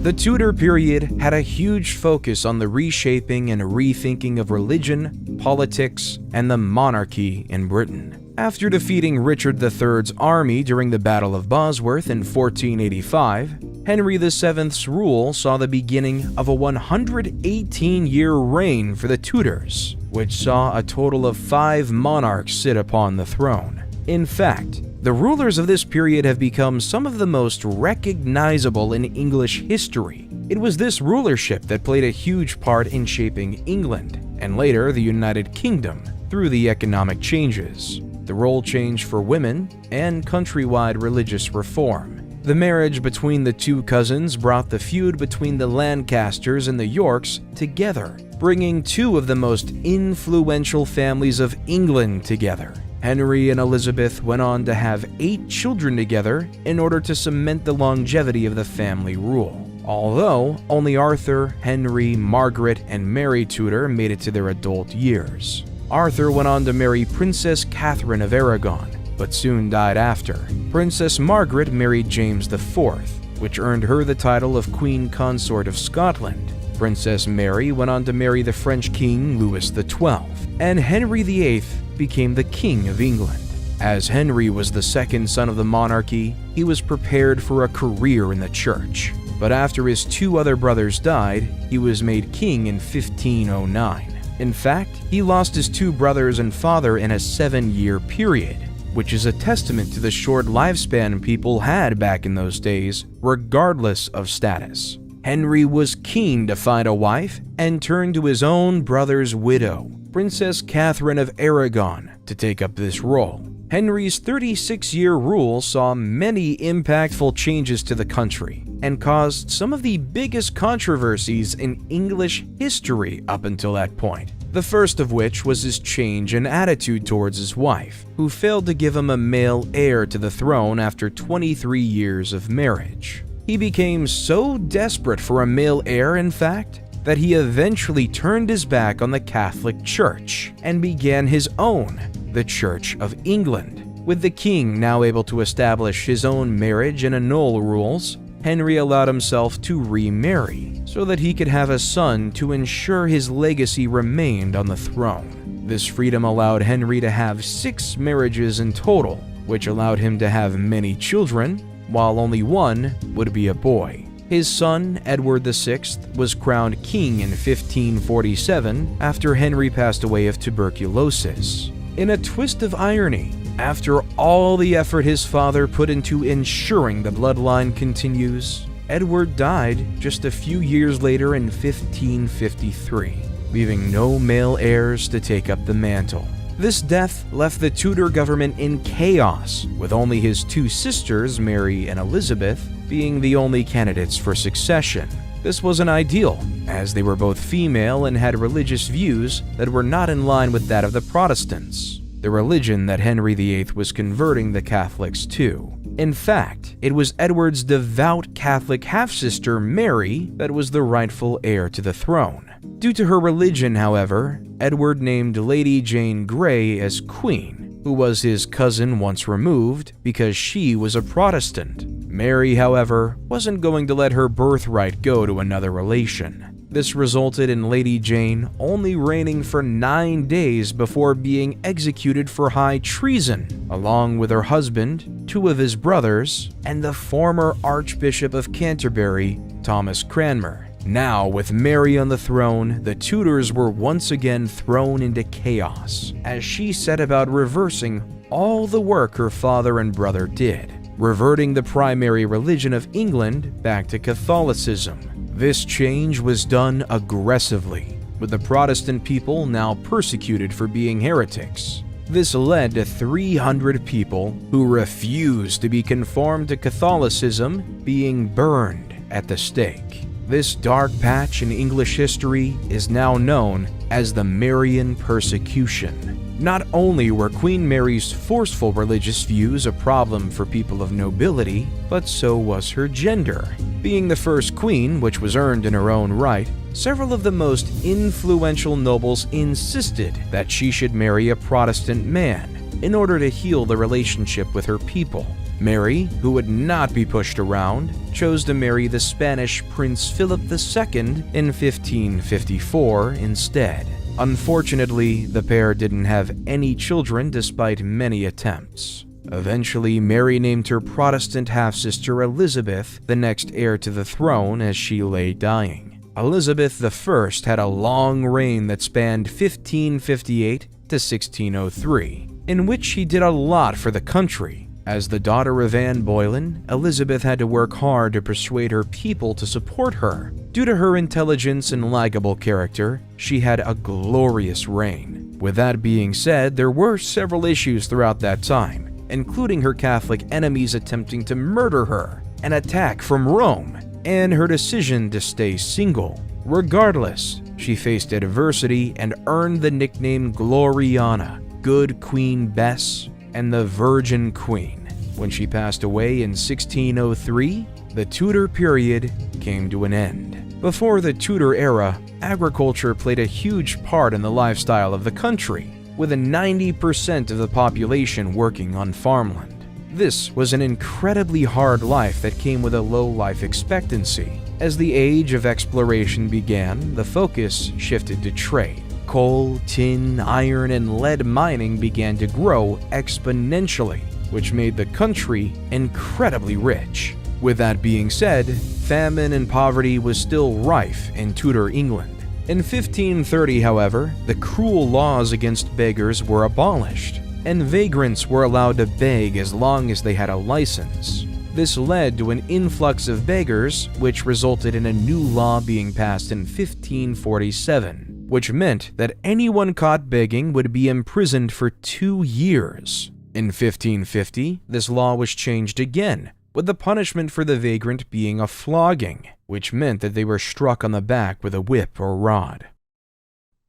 Speaker 1: The Tudor period had a huge focus on the reshaping and rethinking of religion, politics, and the monarchy in Britain. After defeating Richard III's army during the Battle of Bosworth in 1485, Henry VII's rule saw the beginning of a 118-year reign for the Tudors, which saw a total of 5 monarchs sit upon the throne. In fact, the rulers of this period have become some of the most recognizable in English history. It was this rulership that played a huge part in shaping England, and later the United Kingdom, through the economic changes, the role change for women, and countrywide religious reform. The marriage between the two cousins brought the feud between the Lancasters and the Yorks together, bringing two of the most influential families of England together. Henry and Elizabeth went on to have 8 children together in order to cement the longevity of the family rule. although only Arthur, Henry, Margaret, and Mary Tudor made it to their adult years. Arthur went on to marry Princess Catherine of Aragon, but soon died after. Princess Margaret married James IV, which earned her the title of Queen Consort of Scotland. Princess Mary went on to marry the French King Louis XII, and Henry VIII became the King of England. As Henry was the second son of the monarchy, he was prepared for a career in the church. But after his two other brothers died, he was made king in 1509. In fact, he lost his two brothers and father in a 7-year period, which is a testament to the short lifespan people had back in those days, regardless of status. Henry was keen to find a wife and turned to his own brother's widow, Princess Catherine of Aragon, to take up this role. Henry's 36-year rule saw many impactful changes to the country and caused some of the biggest controversies in English history up until that point. The first of which was his change in attitude towards his wife, who failed to give him a male heir to the throne after 23 years of marriage. He became so desperate for a male heir, in fact, that he eventually turned his back on the Catholic Church and began his own, the Church of England. With the king now able to establish his own marriage and annul rules, Henry allowed himself to remarry so that he could have a son to ensure his legacy remained on the throne. This freedom allowed Henry to have 6 marriages in total, which allowed him to have many children, while only one would be a boy. His son, Edward VI, was crowned king in 1547 after Henry passed away of tuberculosis. In a twist of irony, after all the effort his father put into ensuring the bloodline continues, Edward died just a few years later in 1553, leaving no male heirs to take up the mantle. This death left the Tudor government in chaos, with only his 2 sisters, Mary and Elizabeth, being the only candidates for succession. This wasn't ideal, as they were both female and had religious views that were not in line with that of the Protestants, the religion that Henry VIII was converting the Catholics to. In fact, it was Edward's devout Catholic half-sister Mary that was the rightful heir to the throne. Due to her religion, however, Edward named Lady Jane Grey as queen, who was his cousin once removed because she was a Protestant. Mary, however, wasn't going to let her birthright go to another relation. This resulted in Lady Jane only reigning for 9 days before being executed for high treason, along with her husband, 2 of his brothers, and the former Archbishop of Canterbury, Thomas Cranmer. Now, with Mary on the throne, the Tudors were once again thrown into chaos, as she set about reversing all the work her father and brother did, reverting the primary religion of England back to Catholicism. This change was done aggressively, with the Protestant people now persecuted for being heretics. This led to 300 people who refused to be conformed to Catholicism being burned at the stake. This dark patch in English history is now known as the Marian persecution. Not only were Queen Mary's forceful religious views a problem for people of nobility, but so was her gender. Being the first queen, which was earned in her own right, several of the most influential nobles insisted that she should marry a Protestant man in order to heal the relationship with her people. Mary, who would not be pushed around, chose to marry the Spanish Prince Philip II in 1554 instead. Unfortunately, the pair didn't have any children despite many attempts. Eventually, Mary named her Protestant half-sister Elizabeth the next heir to the throne as she lay dying. Elizabeth I had a long reign that spanned 1558 to 1603, in which she did a lot for the country. As the daughter of Anne Boleyn, Elizabeth had to work hard to persuade her people to support her. Due to her intelligence and likable character, she had a glorious reign. With that being said, there were several issues throughout that time, including her Catholic enemies attempting to murder her, an attack from Rome, and her decision to stay single. Regardless, she faced adversity and earned the nickname Gloriana, Good Queen Bess, and the Virgin Queen. When she passed away in 1603, the Tudor period came to an end. Before the Tudor era, agriculture played a huge part in the lifestyle of the country, with 90% of the population working on farmland. This was an incredibly hard life that came with a low life expectancy. As the age of exploration began, the focus shifted to trade. Coal, tin, iron, and lead mining began to grow exponentially, which made the country incredibly rich. With that being said, famine and poverty was still rife in Tudor England. In 1530, however, the cruel laws against beggars were abolished, and vagrants were allowed to beg as long as they had a license. This led to an influx of beggars, which resulted in a new law being passed in 1547, which meant that anyone caught begging would be imprisoned for 2 years. In 1550, this law was changed again, with the punishment for the vagrant being a flogging, which meant that they were struck on the back with a whip or rod.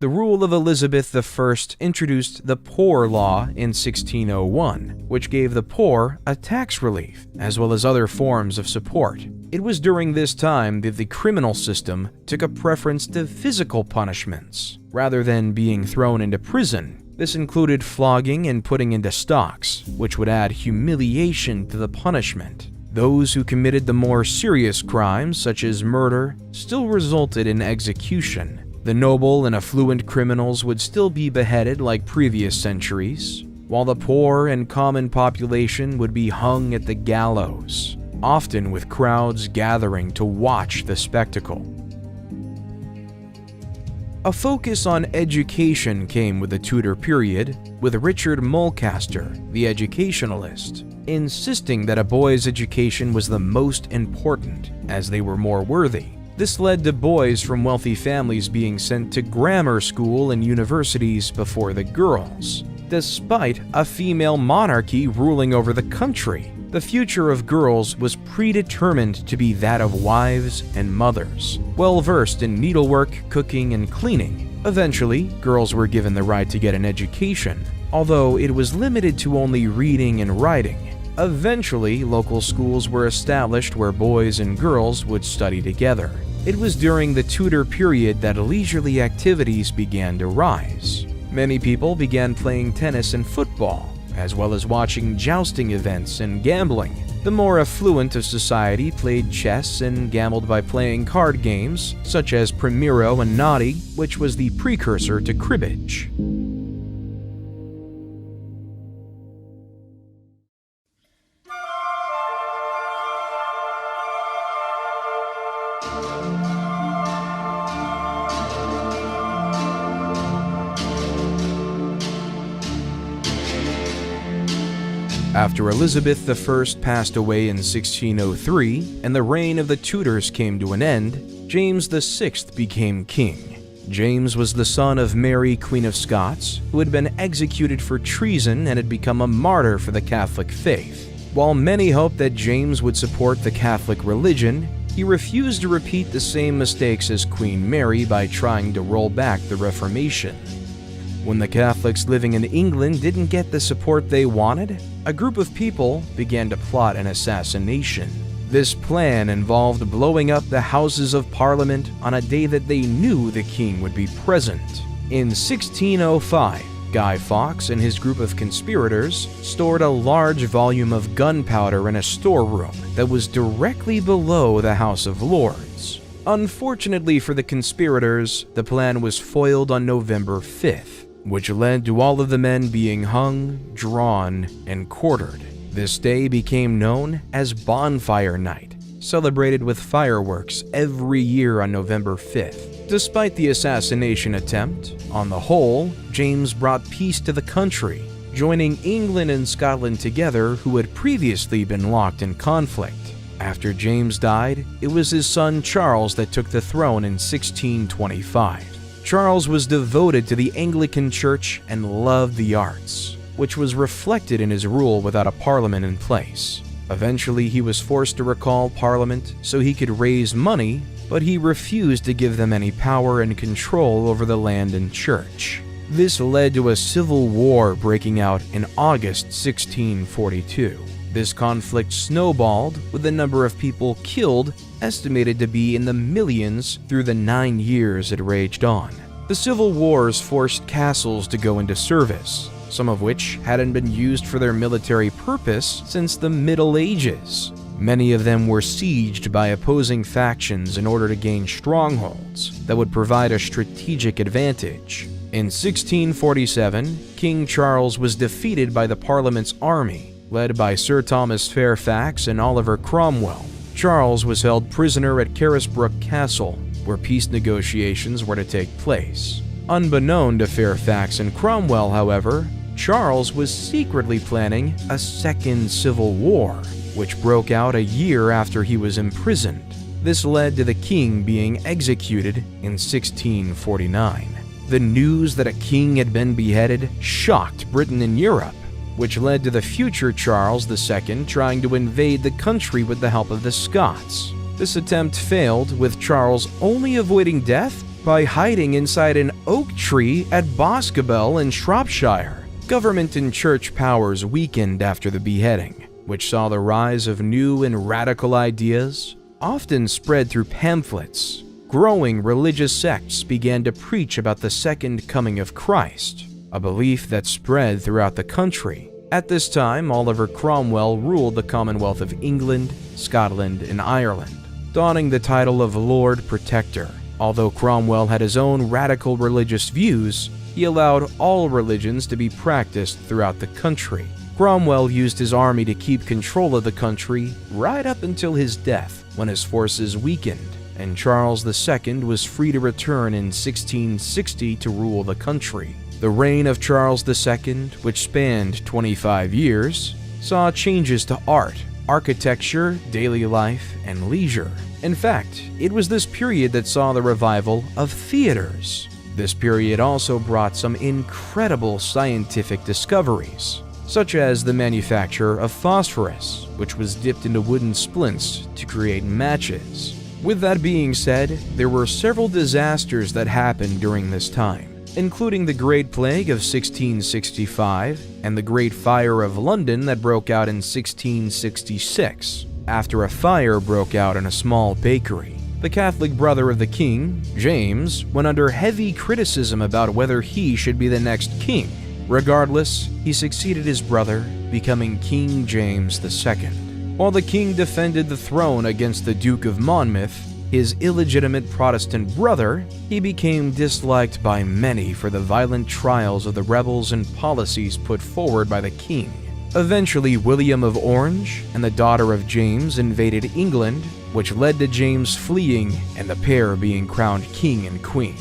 Speaker 1: The rule of Elizabeth I introduced the Poor Law in 1601, which gave the poor a tax relief, as well as other forms of support. It was during this time that the criminal system took a preference to physical punishments, rather than being thrown into prison. This included flogging and putting into stocks, which would add humiliation to the punishment. Those who committed the more serious crimes, such as murder, still resulted in execution. The noble and affluent criminals would still be beheaded like previous centuries, while the poor and common population would be hung at the gallows, often with crowds gathering to watch the spectacle. A focus on education came with the Tudor period, with Richard Mulcaster, the educationalist, insisting that a boy's education was the most important, as they were more worthy. This led to boys from wealthy families being sent to grammar school and universities before the girls. Despite a female monarchy ruling over the country, the future of girls was predetermined to be that of wives and mothers, well-versed in needlework, cooking, and cleaning. Eventually, girls were given the right to get an education, although it was limited to only reading and writing. Eventually, local schools were established where boys and girls would study together. It was during the Tudor period that leisurely activities began to rise. Many people began playing tennis and football, as well as watching jousting events and gambling. The more affluent of society played chess and gambled by playing card games, such as Primero and Noddy, which was the precursor to cribbage. After Elizabeth I passed away in 1603 and the reign of the Tudors came to an end, James VI became king. James was the son of Mary, Queen of Scots, who had been executed for treason and had become a martyr for the Catholic faith. While many hoped that James would support the Catholic religion, he refused to repeat the same mistakes as Queen Mary by trying to roll back the Reformation. When the Catholics living in England didn't get the support they wanted, a group of people began to plot an assassination. This plan involved blowing up the Houses of Parliament on a day that they knew the king would be present. In 1605, Guy Fawkes and his group of conspirators stored a large volume of gunpowder in a storeroom that was directly below the House of Lords. Unfortunately for the conspirators, the plan was foiled on November 5th. Which led to all of the men being hung, drawn, and quartered. This day became known as Bonfire Night, celebrated with fireworks every year on November 5th. Despite the assassination attempt, on the whole, James brought peace to the country, joining England and Scotland together, who had previously been locked in conflict. After James died, it was his son Charles that took the throne in 1625. Charles was devoted to the Anglican Church and loved the arts, which was reflected in his rule without a parliament in place. Eventually, he was forced to recall Parliament so he could raise money, but he refused to give them any power and control over the land and church. This led to a civil war breaking out in August 1642. This conflict snowballed, with the number of people killed estimated to be in the millions through the 9 years it raged on. The civil wars forced castles to go into service, some of which hadn't been used for their military purpose since the Middle Ages. Many of them were sieged by opposing factions in order to gain strongholds that would provide a strategic advantage. In 1647, King Charles was defeated by the Parliament's army, led by Sir Thomas Fairfax and Oliver Cromwell. Charles was held prisoner at Carisbrooke Castle, where peace negotiations were to take place. Unbeknown to Fairfax and Cromwell, however, Charles was secretly planning a second civil war, which broke out a year after he was imprisoned. This led to the king being executed in 1649. The news that a king had been beheaded shocked Britain and Europe, which led to the future Charles II trying to invade the country with the help of the Scots. This attempt failed, with Charles only avoiding death by hiding inside an oak tree at Boscobel in Shropshire. Government and church powers weakened after the beheading, which saw the rise of new and radical ideas, often spread through pamphlets. Growing religious sects began to preach about the second coming of Christ, a belief that spread throughout the country. At this time, Oliver Cromwell ruled the Commonwealth of England, Scotland, and Ireland, donning the title of Lord Protector. Although Cromwell had his own radical religious views, he allowed all religions to be practiced throughout the country. Cromwell used his army to keep control of the country right up until his death, when his forces weakened, and Charles II was free to return in 1660 to rule the country. The reign of Charles II, which spanned 25 years, saw changes to art, architecture, daily life, and leisure. In fact, it was this period that saw the revival of theaters. This period also brought some incredible scientific discoveries, such as the manufacture of phosphorus, which was dipped into wooden splints to create matches. With that being said, there were several disasters that happened during this time, including the Great Plague of 1665 and the Great Fire of London that broke out in 1666, after a fire broke out in a small bakery. The Catholic brother of the king, James, went under heavy criticism about whether he should be the next king. Regardless, he succeeded his brother, becoming King James II. While the king defended the throne against the Duke of Monmouth, his illegitimate Protestant brother, he became disliked by many for the violent trials of the rebels and policies put forward by the king. Eventually, William of Orange and the daughter of James invaded England, which led to James fleeing and the pair being crowned king and queen.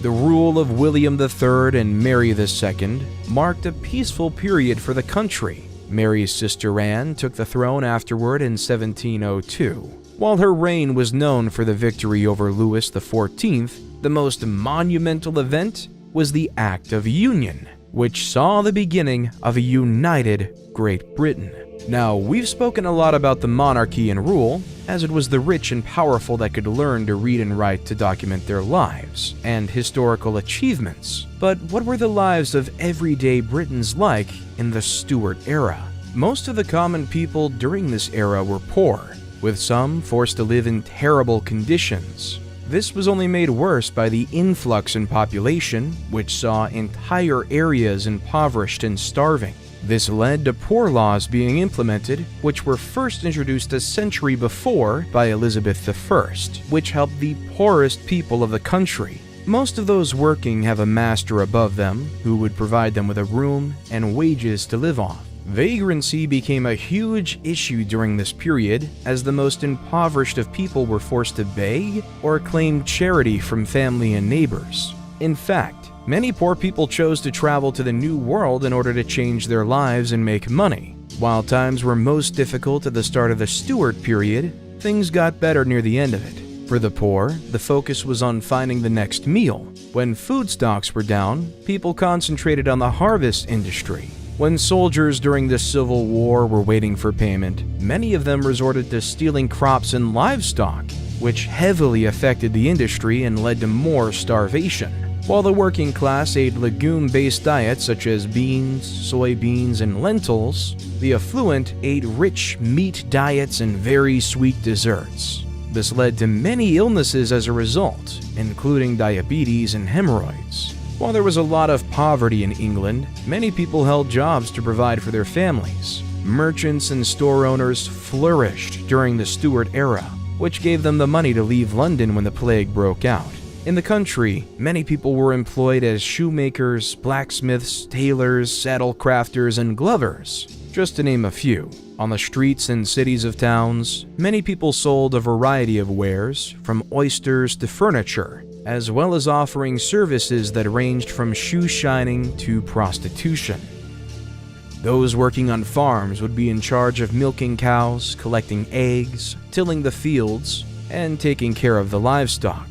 Speaker 1: The rule of William III and Mary II marked a peaceful period for the country. Mary's sister Anne took the throne afterward in 1702. While her reign was known for the victory over Louis XIV, the most monumental event was the Act of Union, which saw the beginning of a united Great Britain. Now, we've spoken a lot about the monarchy and rule, as it was the rich and powerful that could learn to read and write to document their lives and historical achievements. But what were the lives of everyday Britons like in the Stuart era? Most of the common people during this era were poor, with some forced to live in terrible conditions. This was only made worse by the influx in population, which saw entire areas impoverished and starving. This led to poor laws being implemented, which were first introduced a century before by Elizabeth I, which helped the poorest people of the country. Most of those working have a master above them who would provide them with a room and wages to live off. Vagrancy became a huge issue during this period, as the most impoverished of people were forced to beg or claim charity from family and neighbors. In fact, many poor people chose to travel to the New World in order to change their lives and make money. While times were most difficult at the start of the Stuart period, things got better near the end of it. For the poor, the focus was on finding the next meal. When food stocks were down, people concentrated on the harvest industry. When soldiers during the Civil War were waiting for payment, many of them resorted to stealing crops and livestock, which heavily affected the industry and led to more starvation. While the working class ate legume-based diets such as beans, soybeans, and lentils, the affluent ate rich meat diets and very sweet desserts. This led to many illnesses as a result, including diabetes and hemorrhoids. While there was a lot of poverty in England, many people held jobs to provide for their families. Merchants and store owners flourished during the Stuart era, which gave them the money to leave London when the plague broke out. In the country, many people were employed as shoemakers, blacksmiths, tailors, saddle crafters, and glovers, just to name a few. On the streets and cities of towns, many people sold a variety of wares, from oysters to furniture, as well as offering services that ranged from shoe shining to prostitution. Those working on farms would be in charge of milking cows, collecting eggs, tilling the fields, and taking care of the livestock.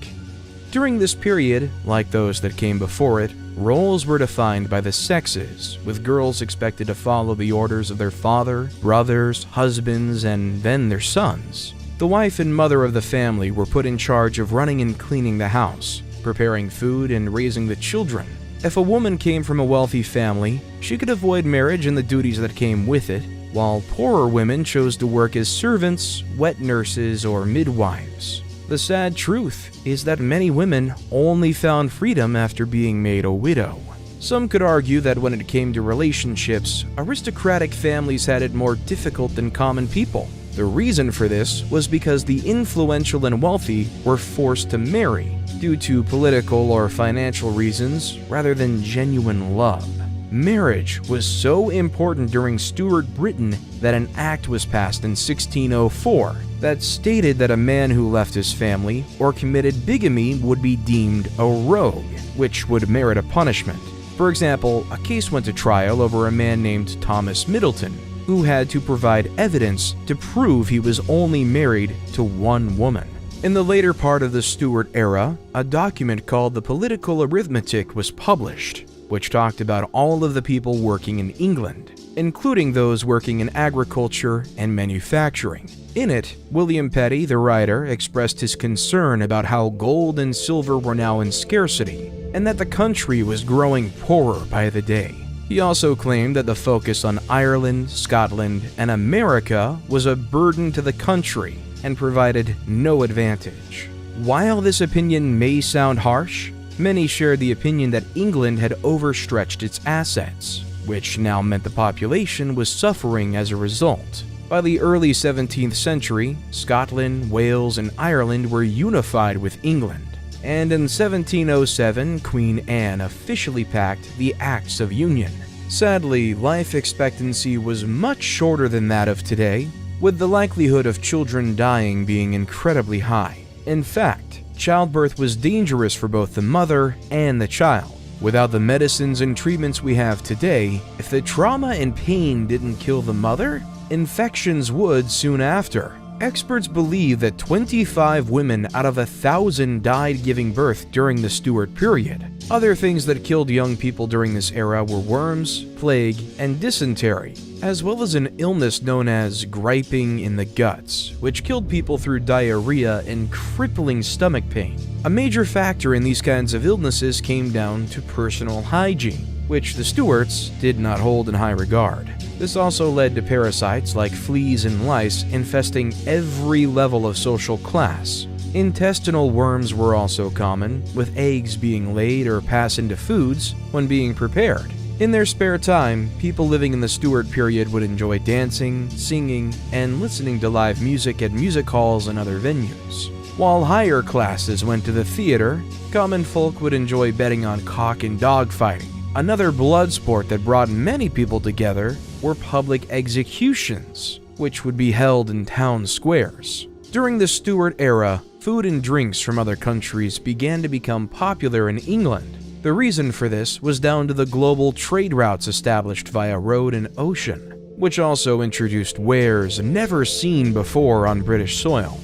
Speaker 1: During this period, like those that came before it, roles were defined by the sexes, with girls expected to follow the orders of their father, brothers, husbands, and then their sons. The wife and mother of the family were put in charge of running and cleaning the house, preparing food, and raising the children. If a woman came from a wealthy family, she could avoid marriage and the duties that came with it, while poorer women chose to work as servants, wet nurses, or midwives. The sad truth is that many women only found freedom after being made a widow. Some could argue that when it came to relationships, aristocratic families had it more difficult than common people. The reason for this was because the influential and wealthy were forced to marry due to political or financial reasons rather than genuine love. Marriage was so important during Stuart Britain that an act was passed in 1604 that stated that a man who left his family or committed bigamy would be deemed a rogue, which would merit a punishment. For example, a case went to trial over a man named Thomas Middleton, who had to provide evidence to prove he was only married to one woman. In the later part of the Stuart era, a document called the Political Arithmetic was published, which talked about all of the people working in England, including those working in agriculture and manufacturing. In it, William Petty, the writer, expressed his concern about how gold and silver were now in scarcity, and that the country was growing poorer by the day. He also claimed that the focus on Ireland, Scotland, and America was a burden to the country and provided no advantage. While this opinion may sound harsh, many shared the opinion that England had overstretched its assets, which now meant the population was suffering as a result. By the early 17th century, Scotland, Wales, and Ireland were unified with England, and in 1707, Queen Anne officially packed the Acts of Union. Sadly, life expectancy was much shorter than that of today, with the likelihood of children dying being incredibly high. In fact, childbirth was dangerous for both the mother and the child. Without the medicines and treatments we have today, if the trauma and pain didn't kill the mother, infections would soon after. Experts believe that 25 women out of 1,000 died giving birth during the Stuart period. Other things that killed young people during this era were worms, plague, and dysentery, as well as an illness known as griping in the guts, which killed people through diarrhea and crippling stomach pain. A major factor in these kinds of illnesses came down to personal hygiene, which the Stuarts did not hold in high regard. This also led to parasites like fleas and lice infesting every level of social class. Intestinal worms were also common, with eggs being laid or passed into foods when being prepared. In their spare time, people living in the Stuart period would enjoy dancing, singing, and listening to live music at music halls and other venues. While higher classes went to the theater, common folk would enjoy betting on cock and dog fighting. Another blood sport that brought many people together were public executions, which would be held in town squares. During the Stuart era, food and drinks from other countries began to become popular in England. The reason for this was down to the global trade routes established via road and ocean, which also introduced wares never seen before on British soil.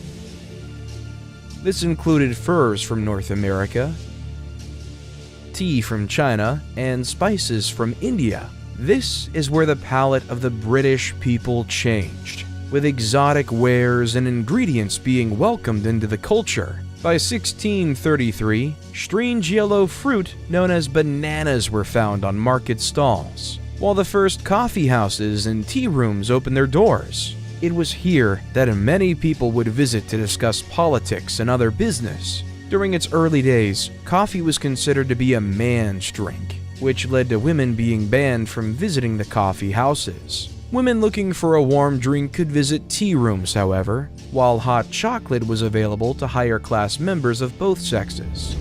Speaker 1: This included furs from North America, tea from China, and spices from India. This is where the palate of the British people changed, with exotic wares and ingredients being welcomed into the culture. By 1633, strange yellow fruit known as bananas were found on market stalls, while the first coffee houses and tea rooms opened their doors. It was here that many people would visit to discuss politics and other business. During its early days, coffee was considered to be a man's drink, which led to women being banned from visiting the coffee houses. Women looking for a warm drink could visit tea rooms, however, while hot chocolate was available to higher class members of both sexes.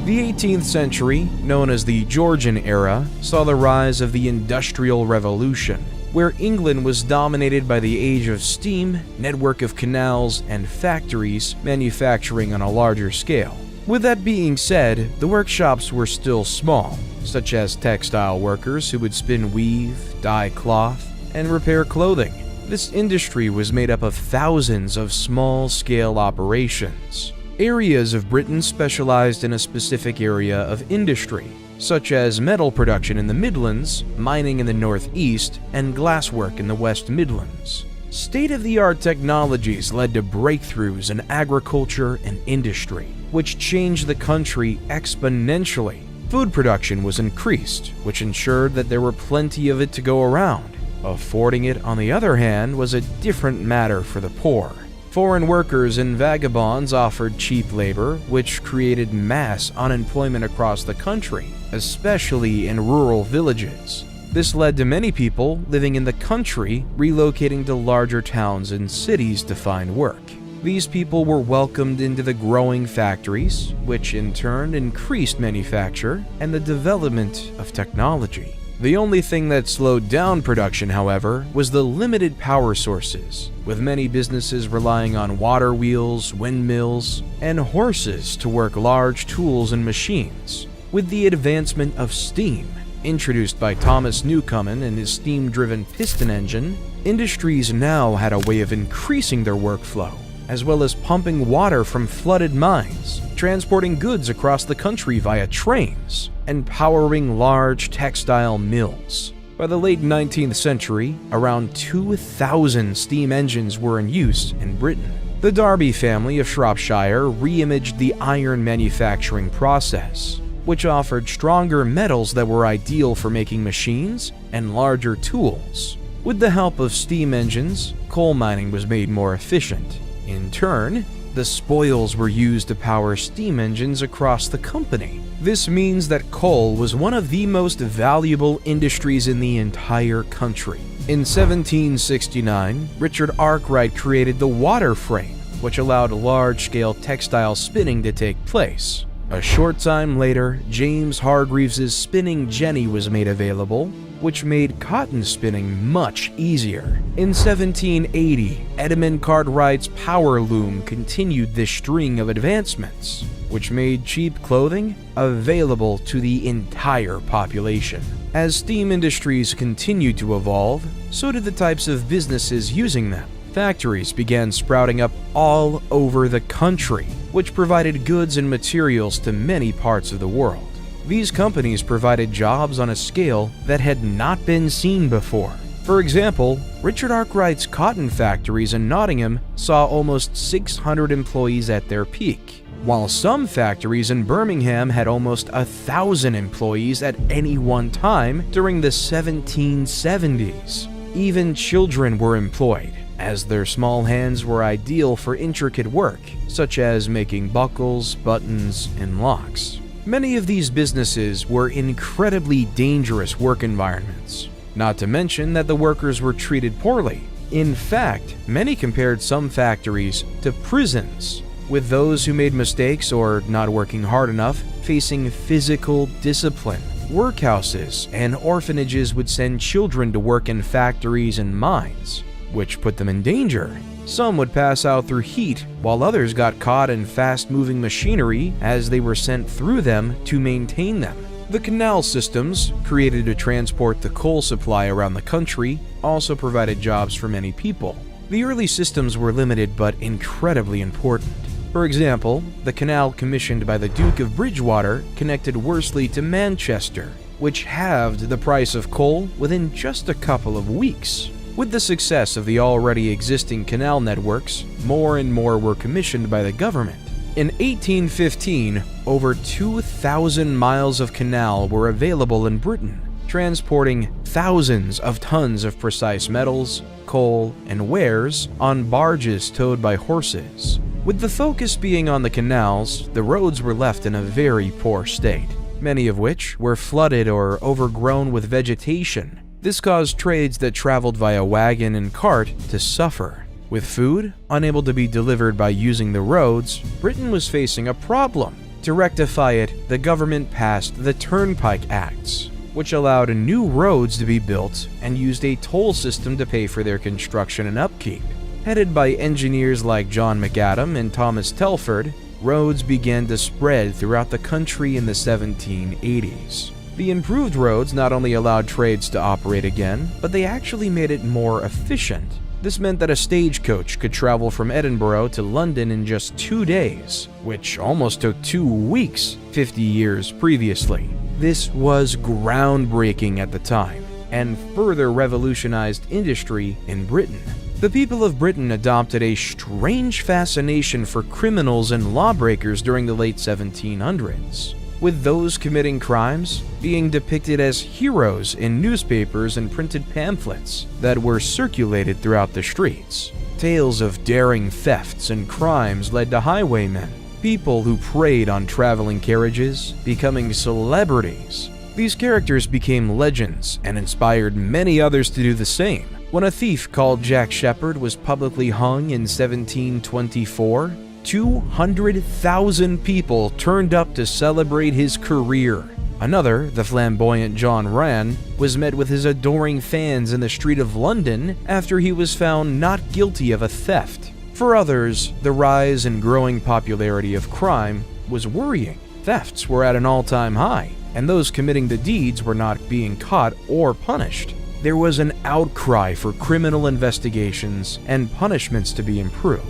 Speaker 1: The 18th century, known as the Georgian era, saw the rise of the Industrial Revolution, where England was dominated by the age of steam, network of canals, and factories manufacturing on a larger scale. With that being said, the workshops were still small, such as textile workers who would spin weave, dye cloth, and repair clothing. This industry was made up of thousands of small-scale operations. Areas of Britain specialized in a specific area of industry, such as metal production in the Midlands, mining in the Northeast, and glasswork in the West Midlands. State-of-the-art technologies led to breakthroughs in agriculture and industry, which changed the country exponentially. Food production was increased, which ensured that there were plenty of it to go around. Affording it, on the other hand, was a different matter for the poor. Foreign workers and vagabonds offered cheap labor, which created mass unemployment across the country, especially in rural villages. This led to many people living in the country relocating to larger towns and cities to find work. These people were welcomed into the growing factories, which in turn increased manufacture and the development of technology. The only thing that slowed down production, however, was the limited power sources, with many businesses relying on water wheels, windmills, and horses to work large tools and machines. With the advancement of steam, introduced by Thomas Newcomen and his steam-driven piston engine, industries now had a way of increasing their workflow, as well as pumping water from flooded mines, transporting goods across the country via trains, and powering large textile mills. By the late 19th century, around 2,000 steam engines were in use in Britain. The Derby family of Shropshire re-imaged the iron manufacturing process, which offered stronger metals that were ideal for making machines and larger tools. With the help of steam engines, coal mining was made more efficient. In turn, the spoils were used to power steam engines across the company. This means that coal was one of the most valuable industries in the entire country. In 1769, Richard Arkwright created the water frame, which allowed large-scale textile spinning to take place. A short time later, James Hargreaves' spinning jenny was made available, which made cotton spinning much easier. In 1780, Edmund Cartwright's power loom continued this string of advancements, which made cheap clothing available to the entire population. As steam industries continued to evolve, so did the types of businesses using them. Factories began sprouting up all over the country, which provided goods and materials to many parts of the world. These companies provided jobs on a scale that had not been seen before. For example, Richard Arkwright's cotton factories in Nottingham saw almost 600 employees at their peak, while some factories in Birmingham had almost 1,000 employees at any one time during the 1770s. Even children were employed, as their small hands were ideal for intricate work, such as making buckles, buttons, and locks. Many of these businesses were incredibly dangerous work environments, not to mention that the workers were treated poorly. In fact, many compared some factories to prisons, with those who made mistakes or not working hard enough facing physical discipline. Workhouses and orphanages would send children to work in factories and mines, which put them in danger. Some would pass out through heat, while others got caught in fast-moving machinery as they were sent through them to maintain them. The canal systems, created to transport the coal supply around the country, also provided jobs for many people. The early systems were limited but incredibly important. For example, the canal commissioned by the Duke of Bridgewater connected Worsley to Manchester, which halved the price of coal within just a couple of weeks. With the success of the already existing canal networks, more and more were commissioned by the government. In 1815, over 2,000 miles of canal were available in Britain, transporting thousands of tons of precise metals, coal, and wares on barges towed by horses. With the focus being on the canals, the roads were left in a very poor state, many of which were flooded or overgrown with vegetation. This caused trades that traveled via wagon and cart to suffer. With food unable to be delivered by using the roads, Britain was facing a problem. To rectify it, the government passed the Turnpike Acts, which allowed new roads to be built and used a toll system to pay for their construction and upkeep. Headed by engineers like John McAdam and Thomas Telford, roads began to spread throughout the country in the 1780s. The improved roads not only allowed trades to operate again, but they actually made it more efficient. This meant that a stagecoach could travel from Edinburgh to London in just 2 days, which almost took 2 weeks 50 years previously. This was groundbreaking at the time, and further revolutionized industry in Britain. The people of Britain adopted a strange fascination for criminals and lawbreakers during the late 1700s, with those committing crimes being depicted as heroes in newspapers and printed pamphlets that were circulated throughout the streets. Tales of daring thefts and crimes led to highwaymen, people who preyed on traveling carriages, becoming celebrities. These characters became legends and inspired many others to do the same. When a thief called Jack Sheppard was publicly hung in 1724, 200,000 people turned up to celebrate his career. Another, the flamboyant John Rann, was met with his adoring fans in the street of London after he was found not guilty of a theft. For others, the rise and growing popularity of crime was worrying. Thefts were at an all-time high, and those committing the deeds were not being caught or punished. There was an outcry for criminal investigations and punishments to be improved,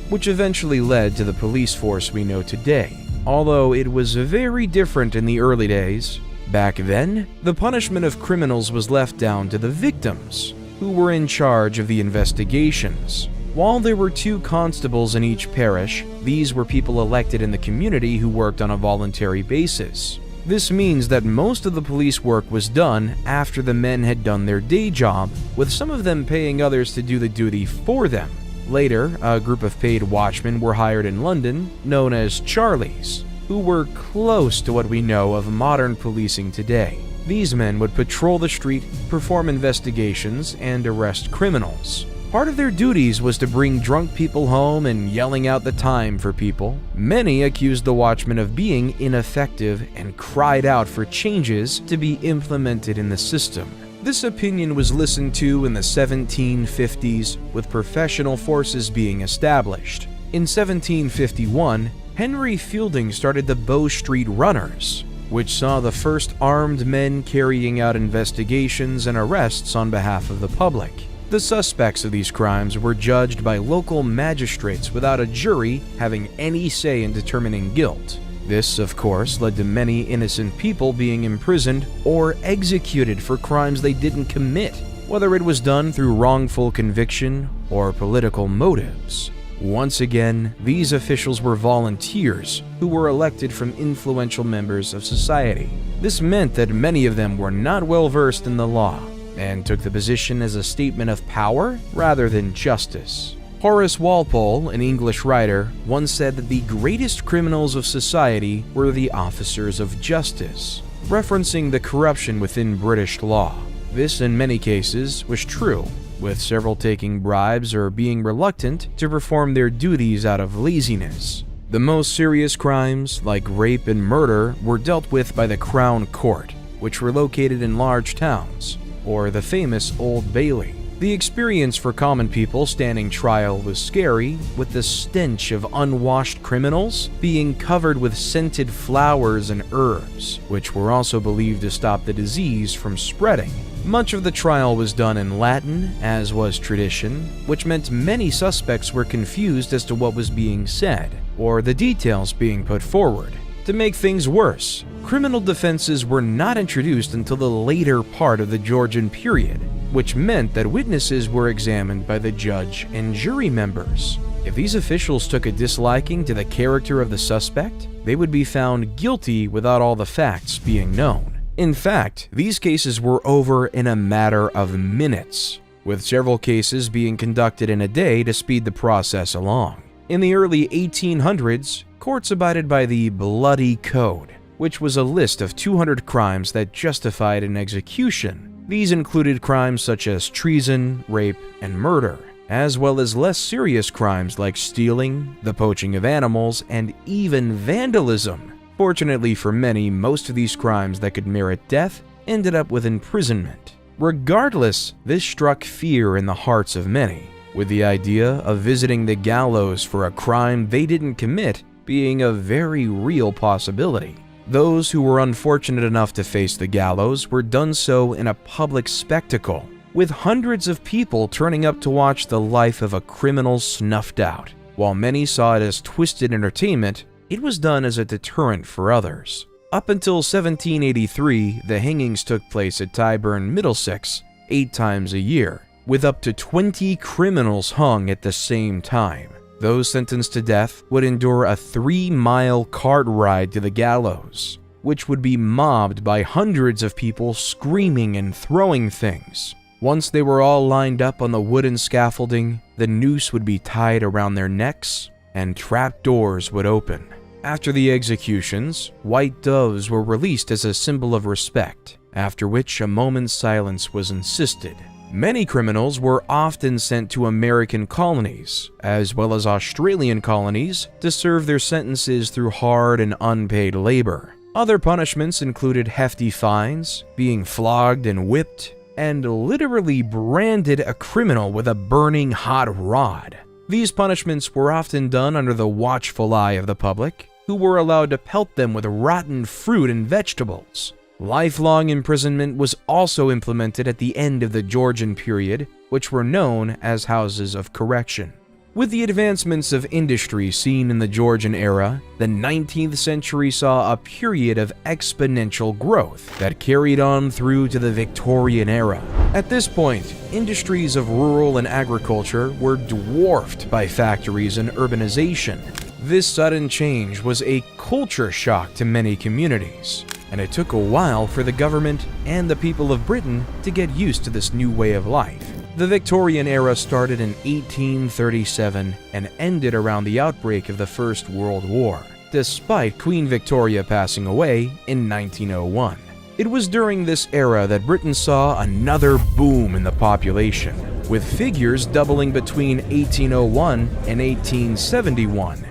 Speaker 1: which eventually led to the police force we know today. Although it was very different in the early days, back then, the punishment of criminals was left down to the victims, who were in charge of the investigations. While there were 2 constables in each parish, these were people elected in the community who worked on a voluntary basis. This means that most of the police work was done after the men had done their day job, with some of them paying others to do the duty for them. Later, a group of paid watchmen were hired in London, known as Charlies, who were close to what we know of modern policing today. These men would patrol the street, perform investigations, and arrest criminals. Part of their duties was to bring drunk people home and yelling out the time for people. Many accused the watchmen of being ineffective and cried out for changes to be implemented in the system. This opinion was listened to in the 1750s, with professional forces being established. In 1751, Henry Fielding started the Bow Street Runners, which saw the first armed men carrying out investigations and arrests on behalf of the public. The suspects of these crimes were judged by local magistrates without a jury having any say in determining guilt. This, of course, led to many innocent people being imprisoned or executed for crimes they didn't commit, whether it was done through wrongful conviction or political motives. Once again, these officials were volunteers who were elected from influential members of society. This meant that many of them were not well versed in the law and took the position as a statement of power rather than justice. Horace Walpole, an English writer, once said that the greatest criminals of society were the officers of justice, referencing the corruption within British law. This, in many cases, was true, with several taking bribes or being reluctant to perform their duties out of laziness. The most serious crimes, like rape and murder, were dealt with by the Crown Court, which were located in large towns, or the famous Old Bailey. The experience for common people standing trial was scary, with the stench of unwashed criminals being covered with scented flowers and herbs, which were also believed to stop the disease from spreading. Much of the trial was done in Latin, as was tradition, which meant many suspects were confused as to what was being said, or the details being put forward. To make things worse, criminal defenses were not introduced until the later part of the Georgian period, which meant that witnesses were examined by the judge and jury members. If these officials took a disliking to the character of the suspect, they would be found guilty without all the facts being known. In fact, these cases were over in a matter of minutes, with several cases being conducted in a day to speed the process along. In the early 1800s, courts abided by the Bloody Code, which was a list of 200 crimes that justified an execution. These included crimes such as treason, rape, and murder, as well as less serious crimes like stealing, the poaching of animals, and even vandalism. Fortunately for many, most of these crimes that could merit death ended up with imprisonment. Regardless, this struck fear in the hearts of many, with the idea of visiting the gallows for a crime they didn't commit being a very real possibility. Those who were unfortunate enough to face the gallows were done so in a public spectacle, with hundreds of people turning up to watch the life of a criminal snuffed out. While many saw it as twisted entertainment, it was done as a deterrent for others. Up until 1783, the hangings took place at Tyburn, Middlesex, 8 times a year, with up to 20 criminals hung at the same time. Those sentenced to death would endure a 3-mile cart ride to the gallows, which would be mobbed by hundreds of people screaming and throwing things. Once they were all lined up on the wooden scaffolding, the noose would be tied around their necks and trap doors would open. After the executions, white doves were released as a symbol of respect, after which a moment's silence was insisted. Many criminals were often sent to American colonies, as well as Australian colonies, to serve their sentences through hard and unpaid labor. Other punishments included hefty fines, being flogged and whipped, and literally branded a criminal with a burning hot rod. These punishments were often done under the watchful eye of the public, who were allowed to pelt them with rotten fruit and vegetables. Lifelong imprisonment was also implemented at the end of the Georgian period, which were known as houses of correction. With the advancements of industry seen in the Georgian era, the 19th century saw a period of exponential growth that carried on through to the Victorian era. At this point, industries of rural and agriculture were dwarfed by factories and urbanization. This sudden change was a culture shock to many communities, and it took a while for the government and the people of Britain to get used to this new way of life. The Victorian era started in 1837 and ended around the outbreak of the First World War, despite Queen Victoria passing away in 1901. It was during this era that Britain saw another boom in the population, with figures doubling between 1801 and 1871.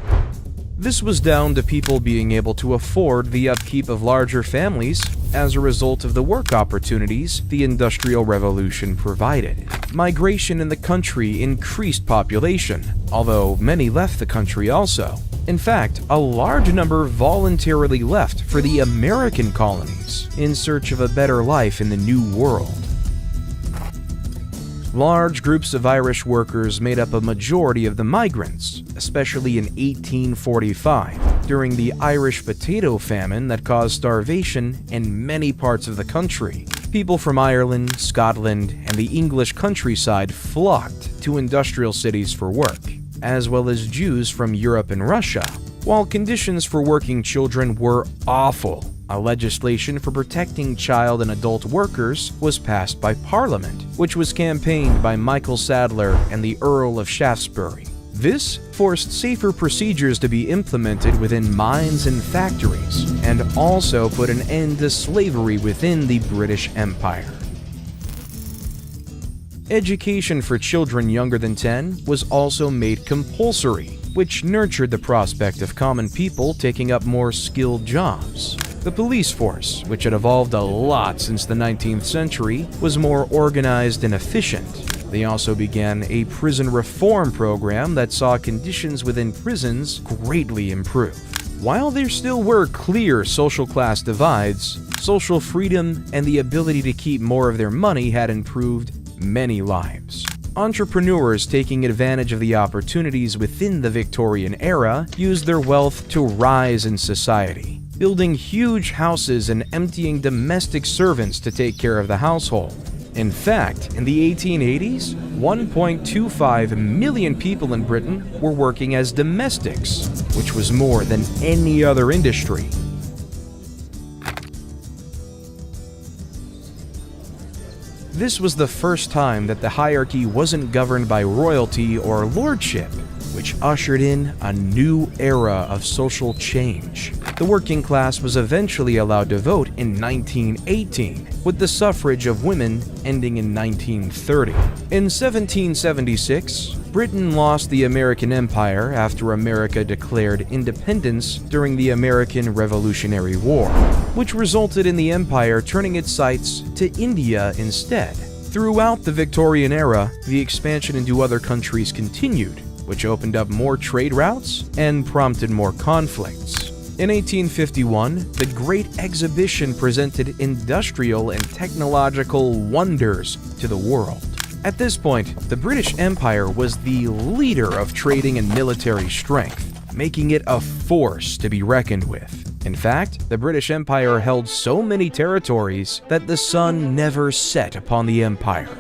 Speaker 1: This was down to people being able to afford the upkeep of larger families as a result of the work opportunities the Industrial Revolution provided. Migration in the country increased population, although many left the country also. In fact, a large number voluntarily left for the American colonies in search of a better life in the New World. Large groups of Irish workers made up a majority of the migrants, especially in 1845, during the Irish potato famine that caused starvation in many parts of the country. People from Ireland, Scotland, and the English countryside flocked to industrial cities for work, as well as Jews from Europe and Russia. While conditions for working children were awful, a legislation for protecting child and adult workers was passed by Parliament, which was campaigned by Michael Sadler and the Earl of Shaftesbury. This forced safer procedures to be implemented within mines and factories, and also put an end to slavery within the British Empire. Education for children younger than 10 was also made compulsory, which nurtured the prospect of common people taking up more skilled jobs. The police force, which had evolved a lot since the 19th century, was more organized and efficient. They also began a prison reform program that saw conditions within prisons greatly improve. While there still were clear social class divides, social freedom and the ability to keep more of their money had improved many lives. Entrepreneurs taking advantage of the opportunities within the Victorian era used their wealth to rise in society, building huge houses and emptying domestic servants to take care of the household. In fact, in the 1880s, 1.25 million people in Britain were working as domestics, which was more than any other industry. This was the first time that the hierarchy wasn't governed by royalty or lordship, which ushered in a new era of social change. The working class was eventually allowed to vote in 1918, with the suffrage of women ending in 1930. In 1776, Britain lost the American Empire after America declared independence during the American Revolutionary War, which resulted in the empire turning its sights to India instead. Throughout the Victorian era, the expansion into other countries continued, which opened up more trade routes and prompted more conflicts. In 1851, the Great Exhibition presented industrial and technological wonders to the world. At this point, the British Empire was the leader of trading and military strength, making it a force to be reckoned with. In fact, the British Empire held so many territories that the sun never set upon the empire,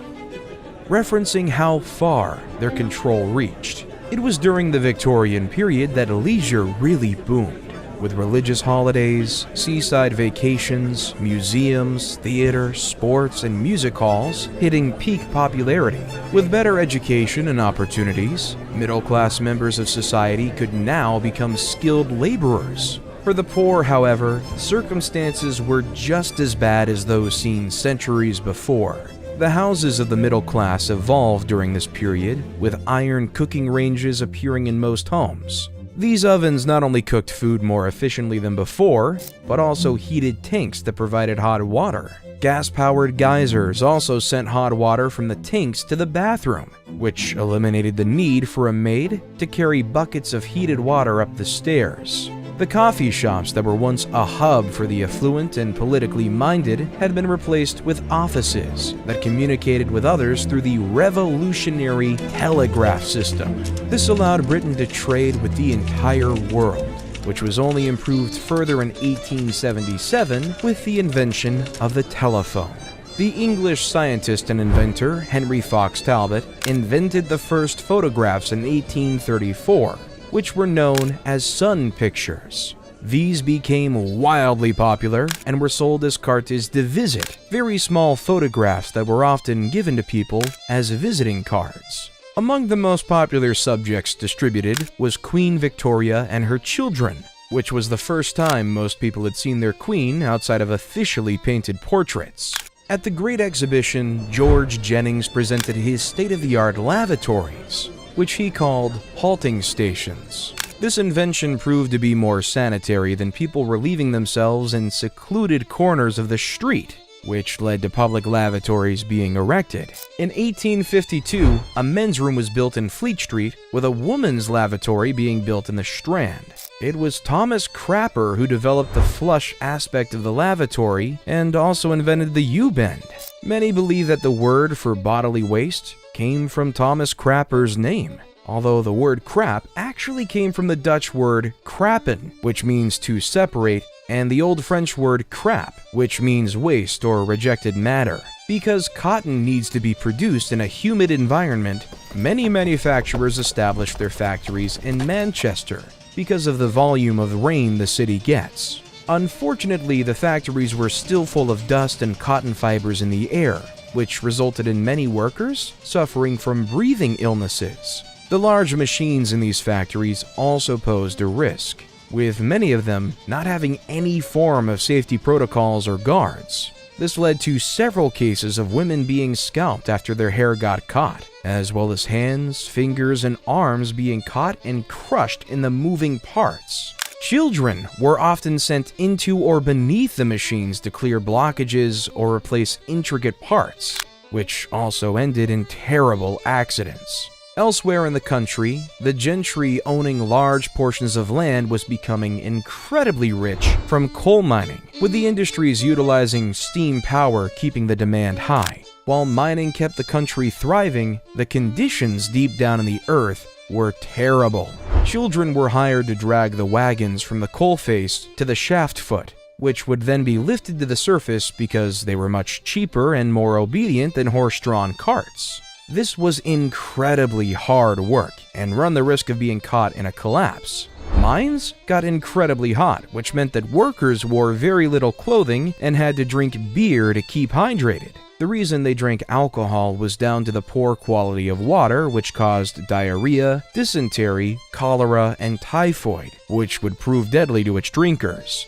Speaker 1: referencing how far their control reached. It was during the Victorian period that leisure really boomed, with religious holidays, seaside vacations, museums, theater, sports, and music halls hitting peak popularity. With better education and opportunities, middle-class members of society could now become skilled laborers. For the poor, however, circumstances were just as bad as those seen centuries before. The houses of the middle class evolved during this period, with iron cooking ranges appearing in most homes. These ovens not only cooked food more efficiently than before, but also heated tanks that provided hot water. Gas-powered geysers also sent hot water from the tanks to the bathroom, which eliminated the need for a maid to carry buckets of heated water up the stairs. The coffee shops that were once a hub for the affluent and politically minded had been replaced with offices that communicated with others through the revolutionary telegraph system. This allowed Britain to trade with the entire world, which was only improved further in 1877 with the invention of the telephone. The English scientist and inventor Henry Fox Talbot invented the first photographs in 1834, which were known as sun pictures. These became wildly popular and were sold as cartes de visite, very small photographs that were often given to people as visiting cards. Among the most popular subjects distributed was Queen Victoria and her children, which was the first time most people had seen their queen outside of officially painted portraits. At the Great Exhibition, George Jennings presented his state-of-the-art lavatories, which he called halting stations. This invention proved to be more sanitary than people relieving themselves in secluded corners of the street, which led to public lavatories being erected. In 1852, a men's room was built in Fleet Street, with a woman's lavatory being built in the Strand. It was Thomas Crapper who developed the flush aspect of the lavatory and also invented the U-bend. Many believe that the word for bodily waste came from Thomas Crapper's name, although the word crap actually came from the Dutch word krappen, which means to separate, and the Old French word crap, which means waste or rejected matter. Because cotton needs to be produced in a humid environment, many manufacturers established their factories in Manchester because of the volume of rain the city gets. Unfortunately, the factories were still full of dust and cotton fibers in the air, which resulted in many workers suffering from breathing illnesses. The large machines in these factories also posed a risk, with many of them not having any form of safety protocols or guards. This led to several cases of women being scalped after their hair got caught, as well as hands, fingers, and arms being caught and crushed in the moving parts. Children were often sent into or beneath the machines to clear blockages or replace intricate parts, which also ended in terrible accidents. Elsewhere in the country, the gentry owning large portions of land was becoming incredibly rich from coal mining, with the industries utilizing steam power keeping the demand high. While mining kept the country thriving, the conditions deep down in the earth were terrible. Children were hired to drag the wagons from the coalface to the shaft foot, which would then be lifted to the surface because they were much cheaper and more obedient than horse-drawn carts. This was incredibly hard work and run the risk of being caught in a collapse. Mines got incredibly hot, which meant that workers wore very little clothing and had to drink beer to keep hydrated. The reason they drank alcohol was down to the poor quality of water, which caused diarrhea, dysentery, cholera, and typhoid, which would prove deadly to its drinkers.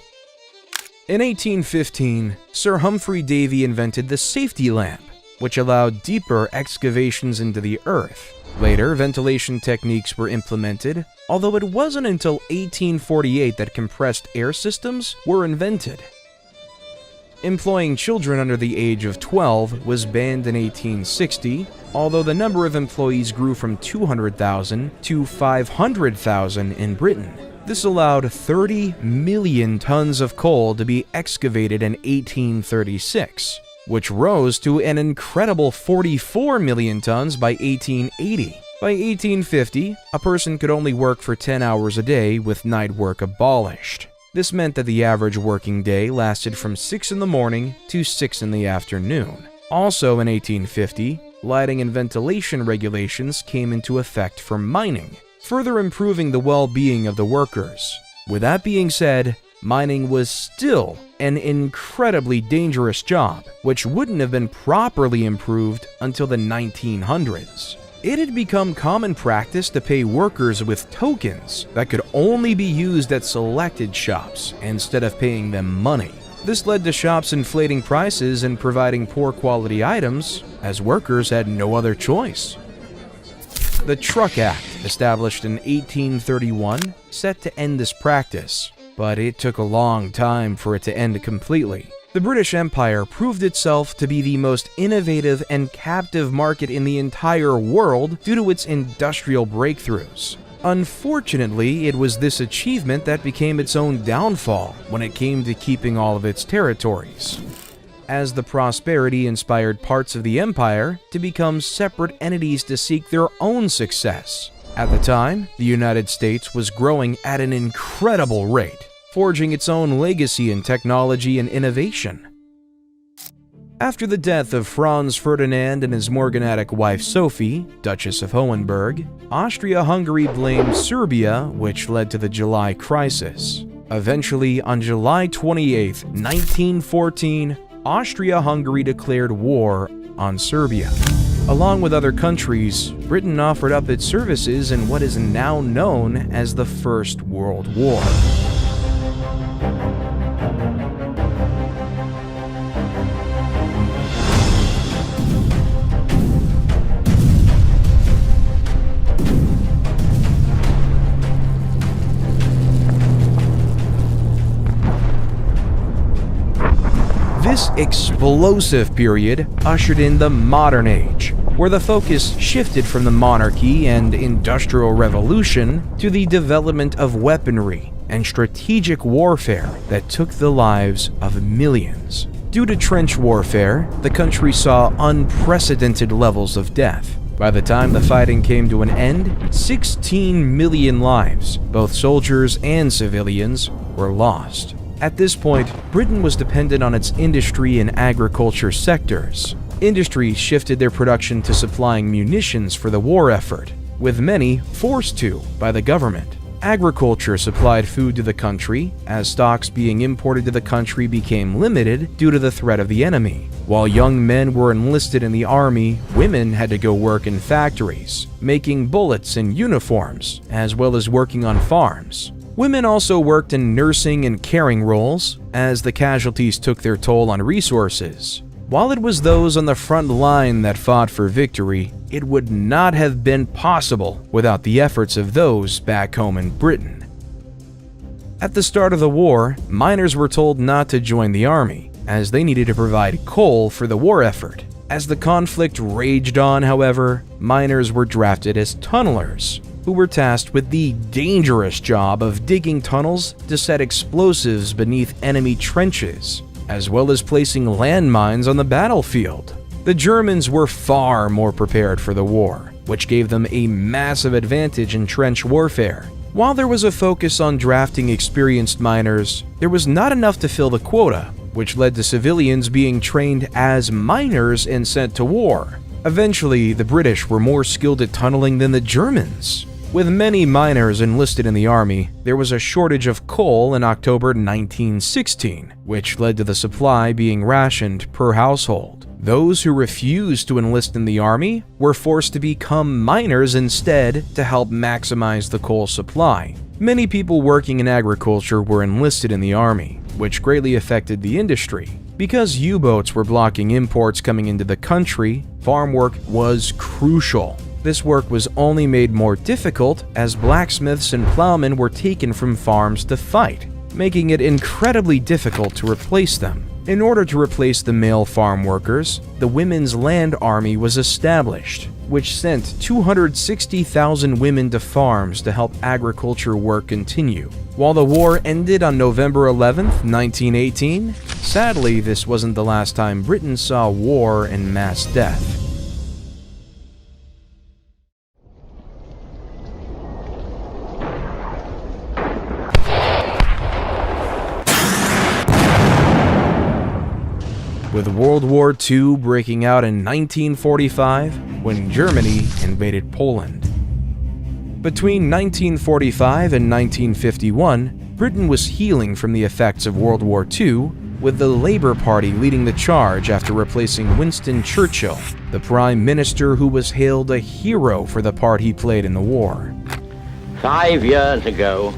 Speaker 1: In 1815, Sir Humphrey Davy invented the safety lamp, which allowed deeper excavations into the earth. Later, ventilation techniques were implemented, although it wasn't until 1848 that compressed air systems were invented. Employing children under the age of 12 was banned in 1860, although the number of employees grew from 200,000 to 500,000 in Britain. This allowed 30 million tons of coal to be excavated in 1836, which rose to an incredible 44 million tons by 1880. By 1850, a person could only work for 10 hours a day with night work abolished. This meant that the average working day lasted from 6 in the morning to 6 in the afternoon. Also in 1850, lighting and ventilation regulations came into effect for mining, further improving the well-being of the workers. With that being said, mining was still an incredibly dangerous job, which wouldn't have been properly improved until the 1900s. It had become common practice to pay workers with tokens that could only be used at selected shops instead of paying them money. This led to shops inflating prices and providing poor quality items, as workers had no other choice. The Truck Act, established in 1831, set to end this practice, but it took a long time for it to end completely. The British Empire proved itself to be the most innovative and captive market in the entire world due to its industrial breakthroughs. Unfortunately, it was this achievement that became its own downfall when it came to keeping all of its territories, as the prosperity inspired parts of the empire to become separate entities to seek their own success. At the time, the United States was growing at an incredible rate, forging its own legacy in technology and innovation. After the death of Franz Ferdinand and his morganatic wife Sophie, Duchess of Hohenberg, Austria-Hungary blamed Serbia, which led to the July Crisis. Eventually, on July 28, 1914, Austria-Hungary declared war on Serbia. Along with other countries, Britain offered up its services in what is now known as the First World War. This explosive period ushered in the modern age, where the focus shifted from the monarchy and industrial revolution to the development of weaponry and strategic warfare that took the lives of millions. Due to trench warfare, the country saw unprecedented levels of death. By the time the fighting came to an end, 16 million lives, both soldiers and civilians, were lost. At this point, Britain was dependent on its industry and agriculture sectors. Industries shifted their production to supplying munitions for the war effort, with many forced to by the government. Agriculture supplied food to the country, as stocks being imported to the country became limited due to the threat of the enemy. While young men were enlisted in the army, women had to go work in factories, making bullets and uniforms, as well as working on farms. Women also worked in nursing and caring roles, as the casualties took their toll on resources. While it was those on the front line that fought for victory, it would not have been possible without the efforts of those back home in Britain. At the start of the war, miners were told not to join the army, as they needed to provide coal for the war effort. As the conflict raged on, however, miners were drafted as tunnelers, who were tasked with the dangerous job of digging tunnels to set explosives beneath enemy trenches, as well as placing landmines on the battlefield. The Germans were far more prepared for the war, which gave them a massive advantage in trench warfare. While there was a focus on drafting experienced miners, there was not enough to fill the quota, which led to civilians being trained as miners and sent to war. Eventually, the British were more skilled at tunneling than the Germans. With many miners enlisted in the army, there was a shortage of coal in October 1916, which led to the supply being rationed per household. Those who refused to enlist in the army were forced to become miners instead to help maximize the coal supply. Many people working in agriculture were enlisted in the army, which greatly affected the industry. Because U-boats were blocking imports coming into the country, farm work was crucial. This work was only made more difficult as blacksmiths and plowmen were taken from farms to fight, making it incredibly difficult to replace them. In order to replace the male farm workers, the Women's Land Army was established, which sent 260,000 women to farms to help agriculture work continue. While the war ended on November 11, 1918, sadly, this wasn't the last time Britain saw war and mass death. With World War II breaking out in 1945 when Germany invaded Poland. Between 1945 and 1951, Britain was healing from the effects of World War II, with the Labour Party leading the charge after replacing Winston Churchill, the Prime Minister who was hailed a hero for the part he played in the war.
Speaker 2: 5 years ago,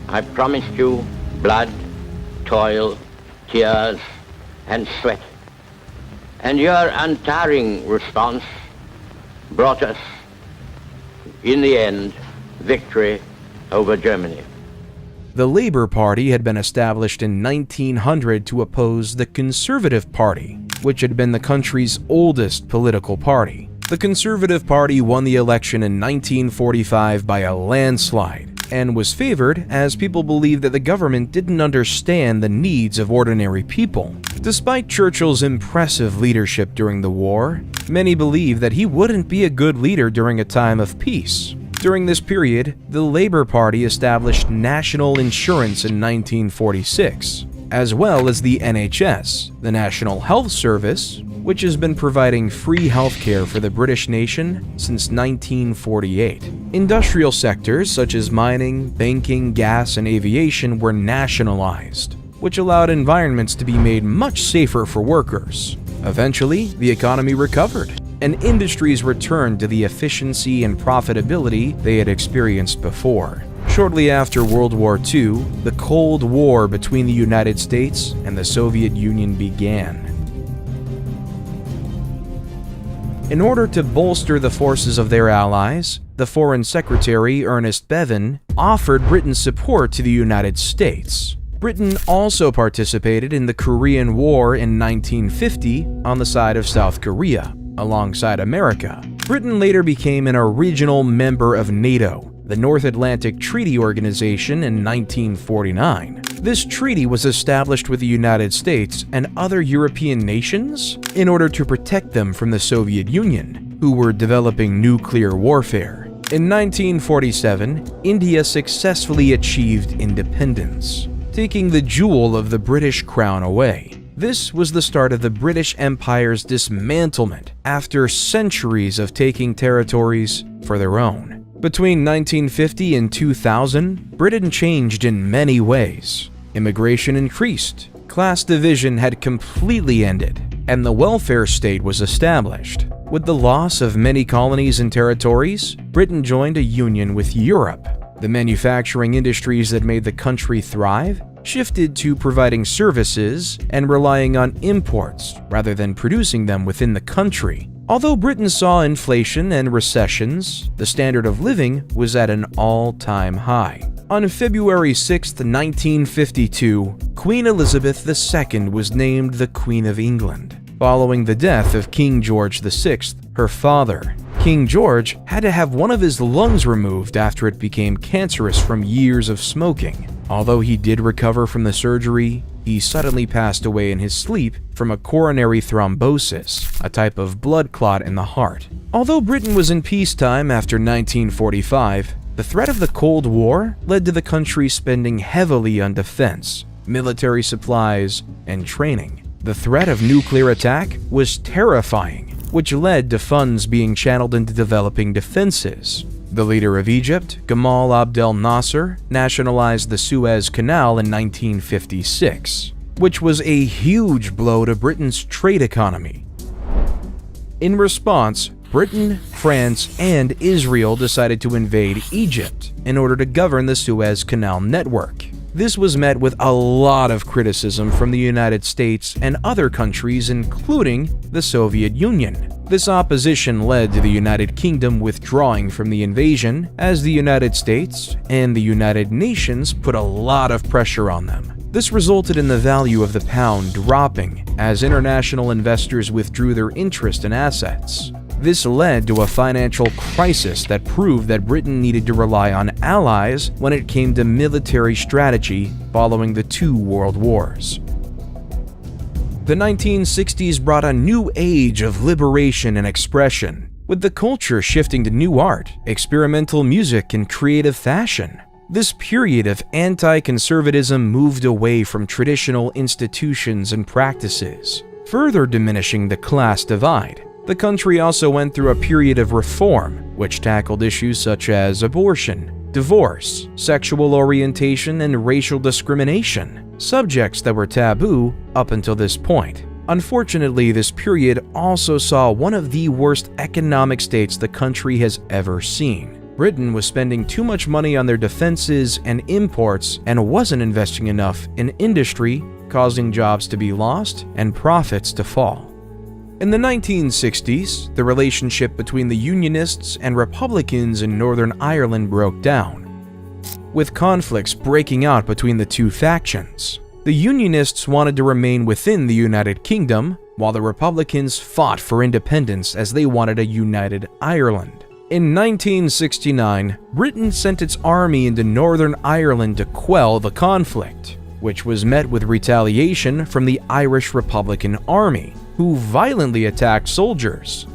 Speaker 2: I promised you blood, toil, tears, and sweat. And your untiring response brought us, in the end, victory over Germany.
Speaker 1: The Labour Party had been established in 1900 to oppose the Conservative Party, which had been the country's oldest political party. The Conservative Party won the election in 1945 by a landslide, and was favored as people believed that the government didn't understand the needs of ordinary people. Despite Churchill's impressive leadership during the war, many believed that he wouldn't be a good leader during a time of peace. During this period, the Labour Party established national insurance in 1946, as well as the NHS, the National Health Service, which has been providing free healthcare for the British nation since 1948. Industrial sectors such as mining, banking, gas, and aviation were nationalized, which allowed environments to be made much safer for workers. Eventually, the economy recovered, and industries returned to the efficiency and profitability they had experienced before. Shortly after World War II, the Cold War between the United States and the Soviet Union began. In order to bolster the forces of their allies, the Foreign Secretary, Ernest Bevin, offered Britain's support to the United States. Britain also participated in the Korean War in 1950 on the side of South Korea, alongside America. Britain later became an original member of NATO, the North Atlantic Treaty Organization, in 1949. This treaty was established with the United States and other European nations in order to protect them from the Soviet Union, who were developing nuclear warfare. In 1947, India successfully achieved independence, taking the jewel of the British crown away. This was the start of the British Empire's dismantlement after centuries of taking territories for their own. Between 1950 and 2000, Britain changed in many ways. Immigration increased, class division had completely ended, and the welfare state was established. With the loss of many colonies and territories, Britain joined a union with Europe. The manufacturing industries that made the country thrive shifted to providing services and relying on imports rather than producing them within the country. Although Britain saw inflation and recessions, the standard of living was at an all-time high. On February 6, 1952, Queen Elizabeth II was named the Queen of England. following the death of King George VI, her father. King George had to have one of his lungs removed after it became cancerous from years of smoking. Although he did recover from the surgery, he suddenly passed away in his sleep from a coronary thrombosis, a type of blood clot in the heart. Although Britain was in peacetime after 1945, the threat of the Cold War led to the country spending heavily on defense, military supplies, and training. The threat of nuclear attack was terrifying, which led to funds being channeled into developing defenses. The leader of Egypt, Gamal Abdel Nasser, nationalized the Suez Canal in 1956, which was a huge blow to Britain's trade economy. In response, Britain, France, and Israel decided to invade Egypt in order to govern the Suez Canal network. This was met with a lot of criticism from the United States and other countries, including the Soviet Union. This opposition led to the United Kingdom withdrawing from the invasion, as the United States and the United Nations put a lot of pressure on them. This resulted in the value of the pound dropping as international investors withdrew their interest in assets. This led to a financial crisis that proved that Britain needed to rely on allies when it came to military strategy following the two world wars. The 1960s brought a new age of liberation and expression, with the culture shifting to new art, experimental music, and creative fashion. This period of anti-conservatism moved away from traditional institutions and practices, further diminishing the class divide. The country also went through a period of reform, which tackled issues such as abortion, divorce, sexual orientation, and racial discrimination, subjects that were taboo up until this point. Unfortunately, this period also saw one of the worst economic states the country has ever seen. Britain was spending too much money on their defenses and imports and wasn't investing enough in industry, causing jobs to be lost and profits to fall. In the 1960s, the relationship between the Unionists and Republicans in Northern Ireland broke down, with conflicts breaking out between the two factions. The Unionists wanted to remain within the United Kingdom, while the Republicans fought for independence as they wanted a united Ireland. In 1969, Britain sent its army into Northern Ireland to quell the conflict, which was met with retaliation from the Irish Republican Army, who violently attacked soldiers.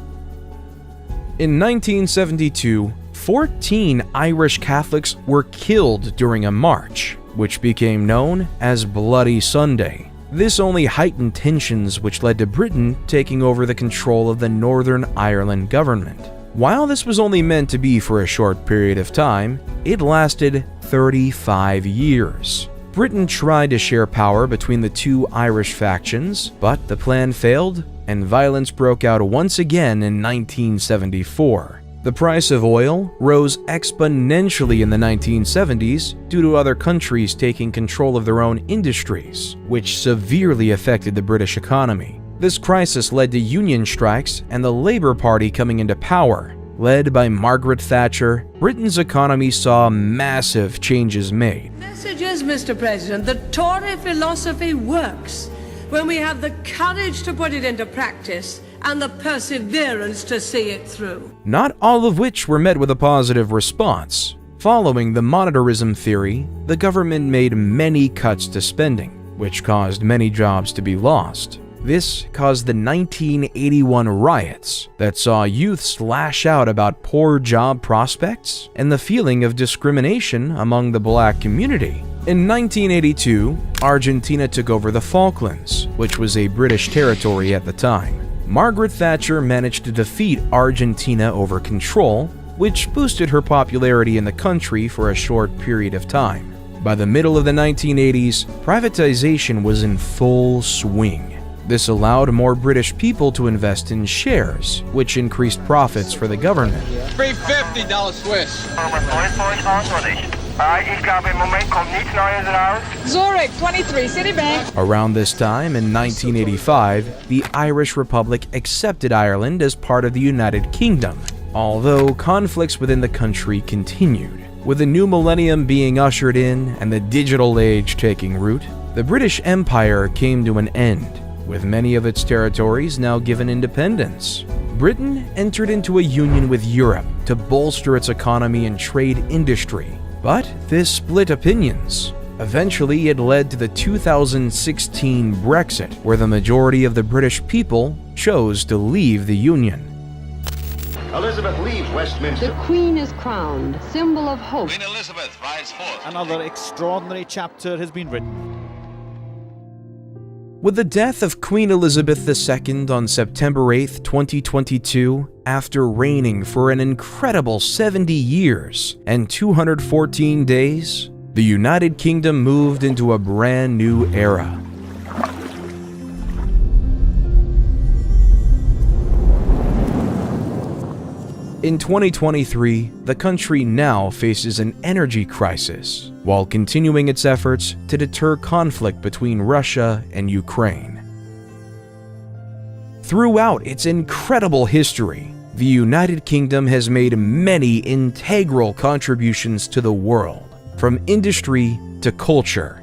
Speaker 1: In 1972, 14 Irish Catholics were killed during a march, which became known as Bloody Sunday. This only heightened tensions, which led to Britain taking over the control of the Northern Ireland government. While this was only meant to be for a short period of time, it lasted 35 years. Britain tried to share power between the two Irish factions, but the plan failed and violence broke out once again in 1974. The price of oil rose exponentially in the 1970s due to other countries taking control of their own industries, which severely affected the British economy. This crisis led to union strikes and the Labour Party coming into power. Led by Margaret Thatcher, Britain's economy saw massive changes made.
Speaker 3: The message is, Mr. President, the Tory philosophy works when we have the courage to put it into practice and the perseverance to see it through.
Speaker 1: Not all of which were met with a positive response. Following the monetarism theory, the government made many cuts to spending, which caused many jobs to be lost. This caused the 1981 riots that saw youths lash out about poor job prospects and the feeling of discrimination among the black community. In 1982, Argentina took over the Falklands, which was a British territory at the time. Margaret Thatcher managed to defeat Argentina over control, which boosted her popularity in the country for a short period of time. By the middle of the 1980s, privatization was in full swing. This allowed more British people to invest in shares, which increased profits for the government.
Speaker 4: $350 Swiss.
Speaker 5: Zurich, 23, Citibank.
Speaker 1: Around this time, in 1985, the Irish Republic accepted Ireland as part of the United Kingdom, although conflicts within the country continued. With the new millennium being ushered in and the digital age taking root, the British Empire came to an end. with many of its territories now given independence. Britain entered into a union with Europe to bolster its economy and trade industry, but this split opinions. Eventually, it led to the 2016 Brexit, where the majority of the British people chose to leave the Union.
Speaker 6: Elizabeth leaves Westminster.
Speaker 7: The Queen is crowned, symbol of hope.
Speaker 4: Queen Elizabeth rides forth.
Speaker 8: Another extraordinary chapter has been written.
Speaker 1: With the death of Queen Elizabeth II on September 8, 2022, after reigning for an incredible 70 years and 214 days, the United Kingdom moved into a brand new era. In 2023, the country now faces an energy crisis, while continuing its efforts to deter conflict between Russia and Ukraine. Throughout its incredible history, the United Kingdom has made many integral contributions to the world, from industry to culture.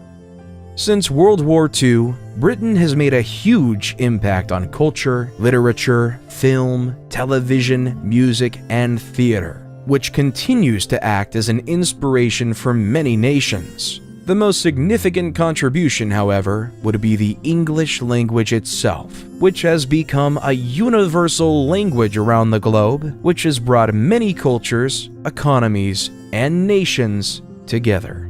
Speaker 1: Since World War II, Britain has made a huge impact on culture, literature, film, television, music, and theater, which continues to act as an inspiration for many nations. The most significant contribution, however, would be the English language itself, which has become a universal language around the globe, which has brought many cultures, economies, and nations together.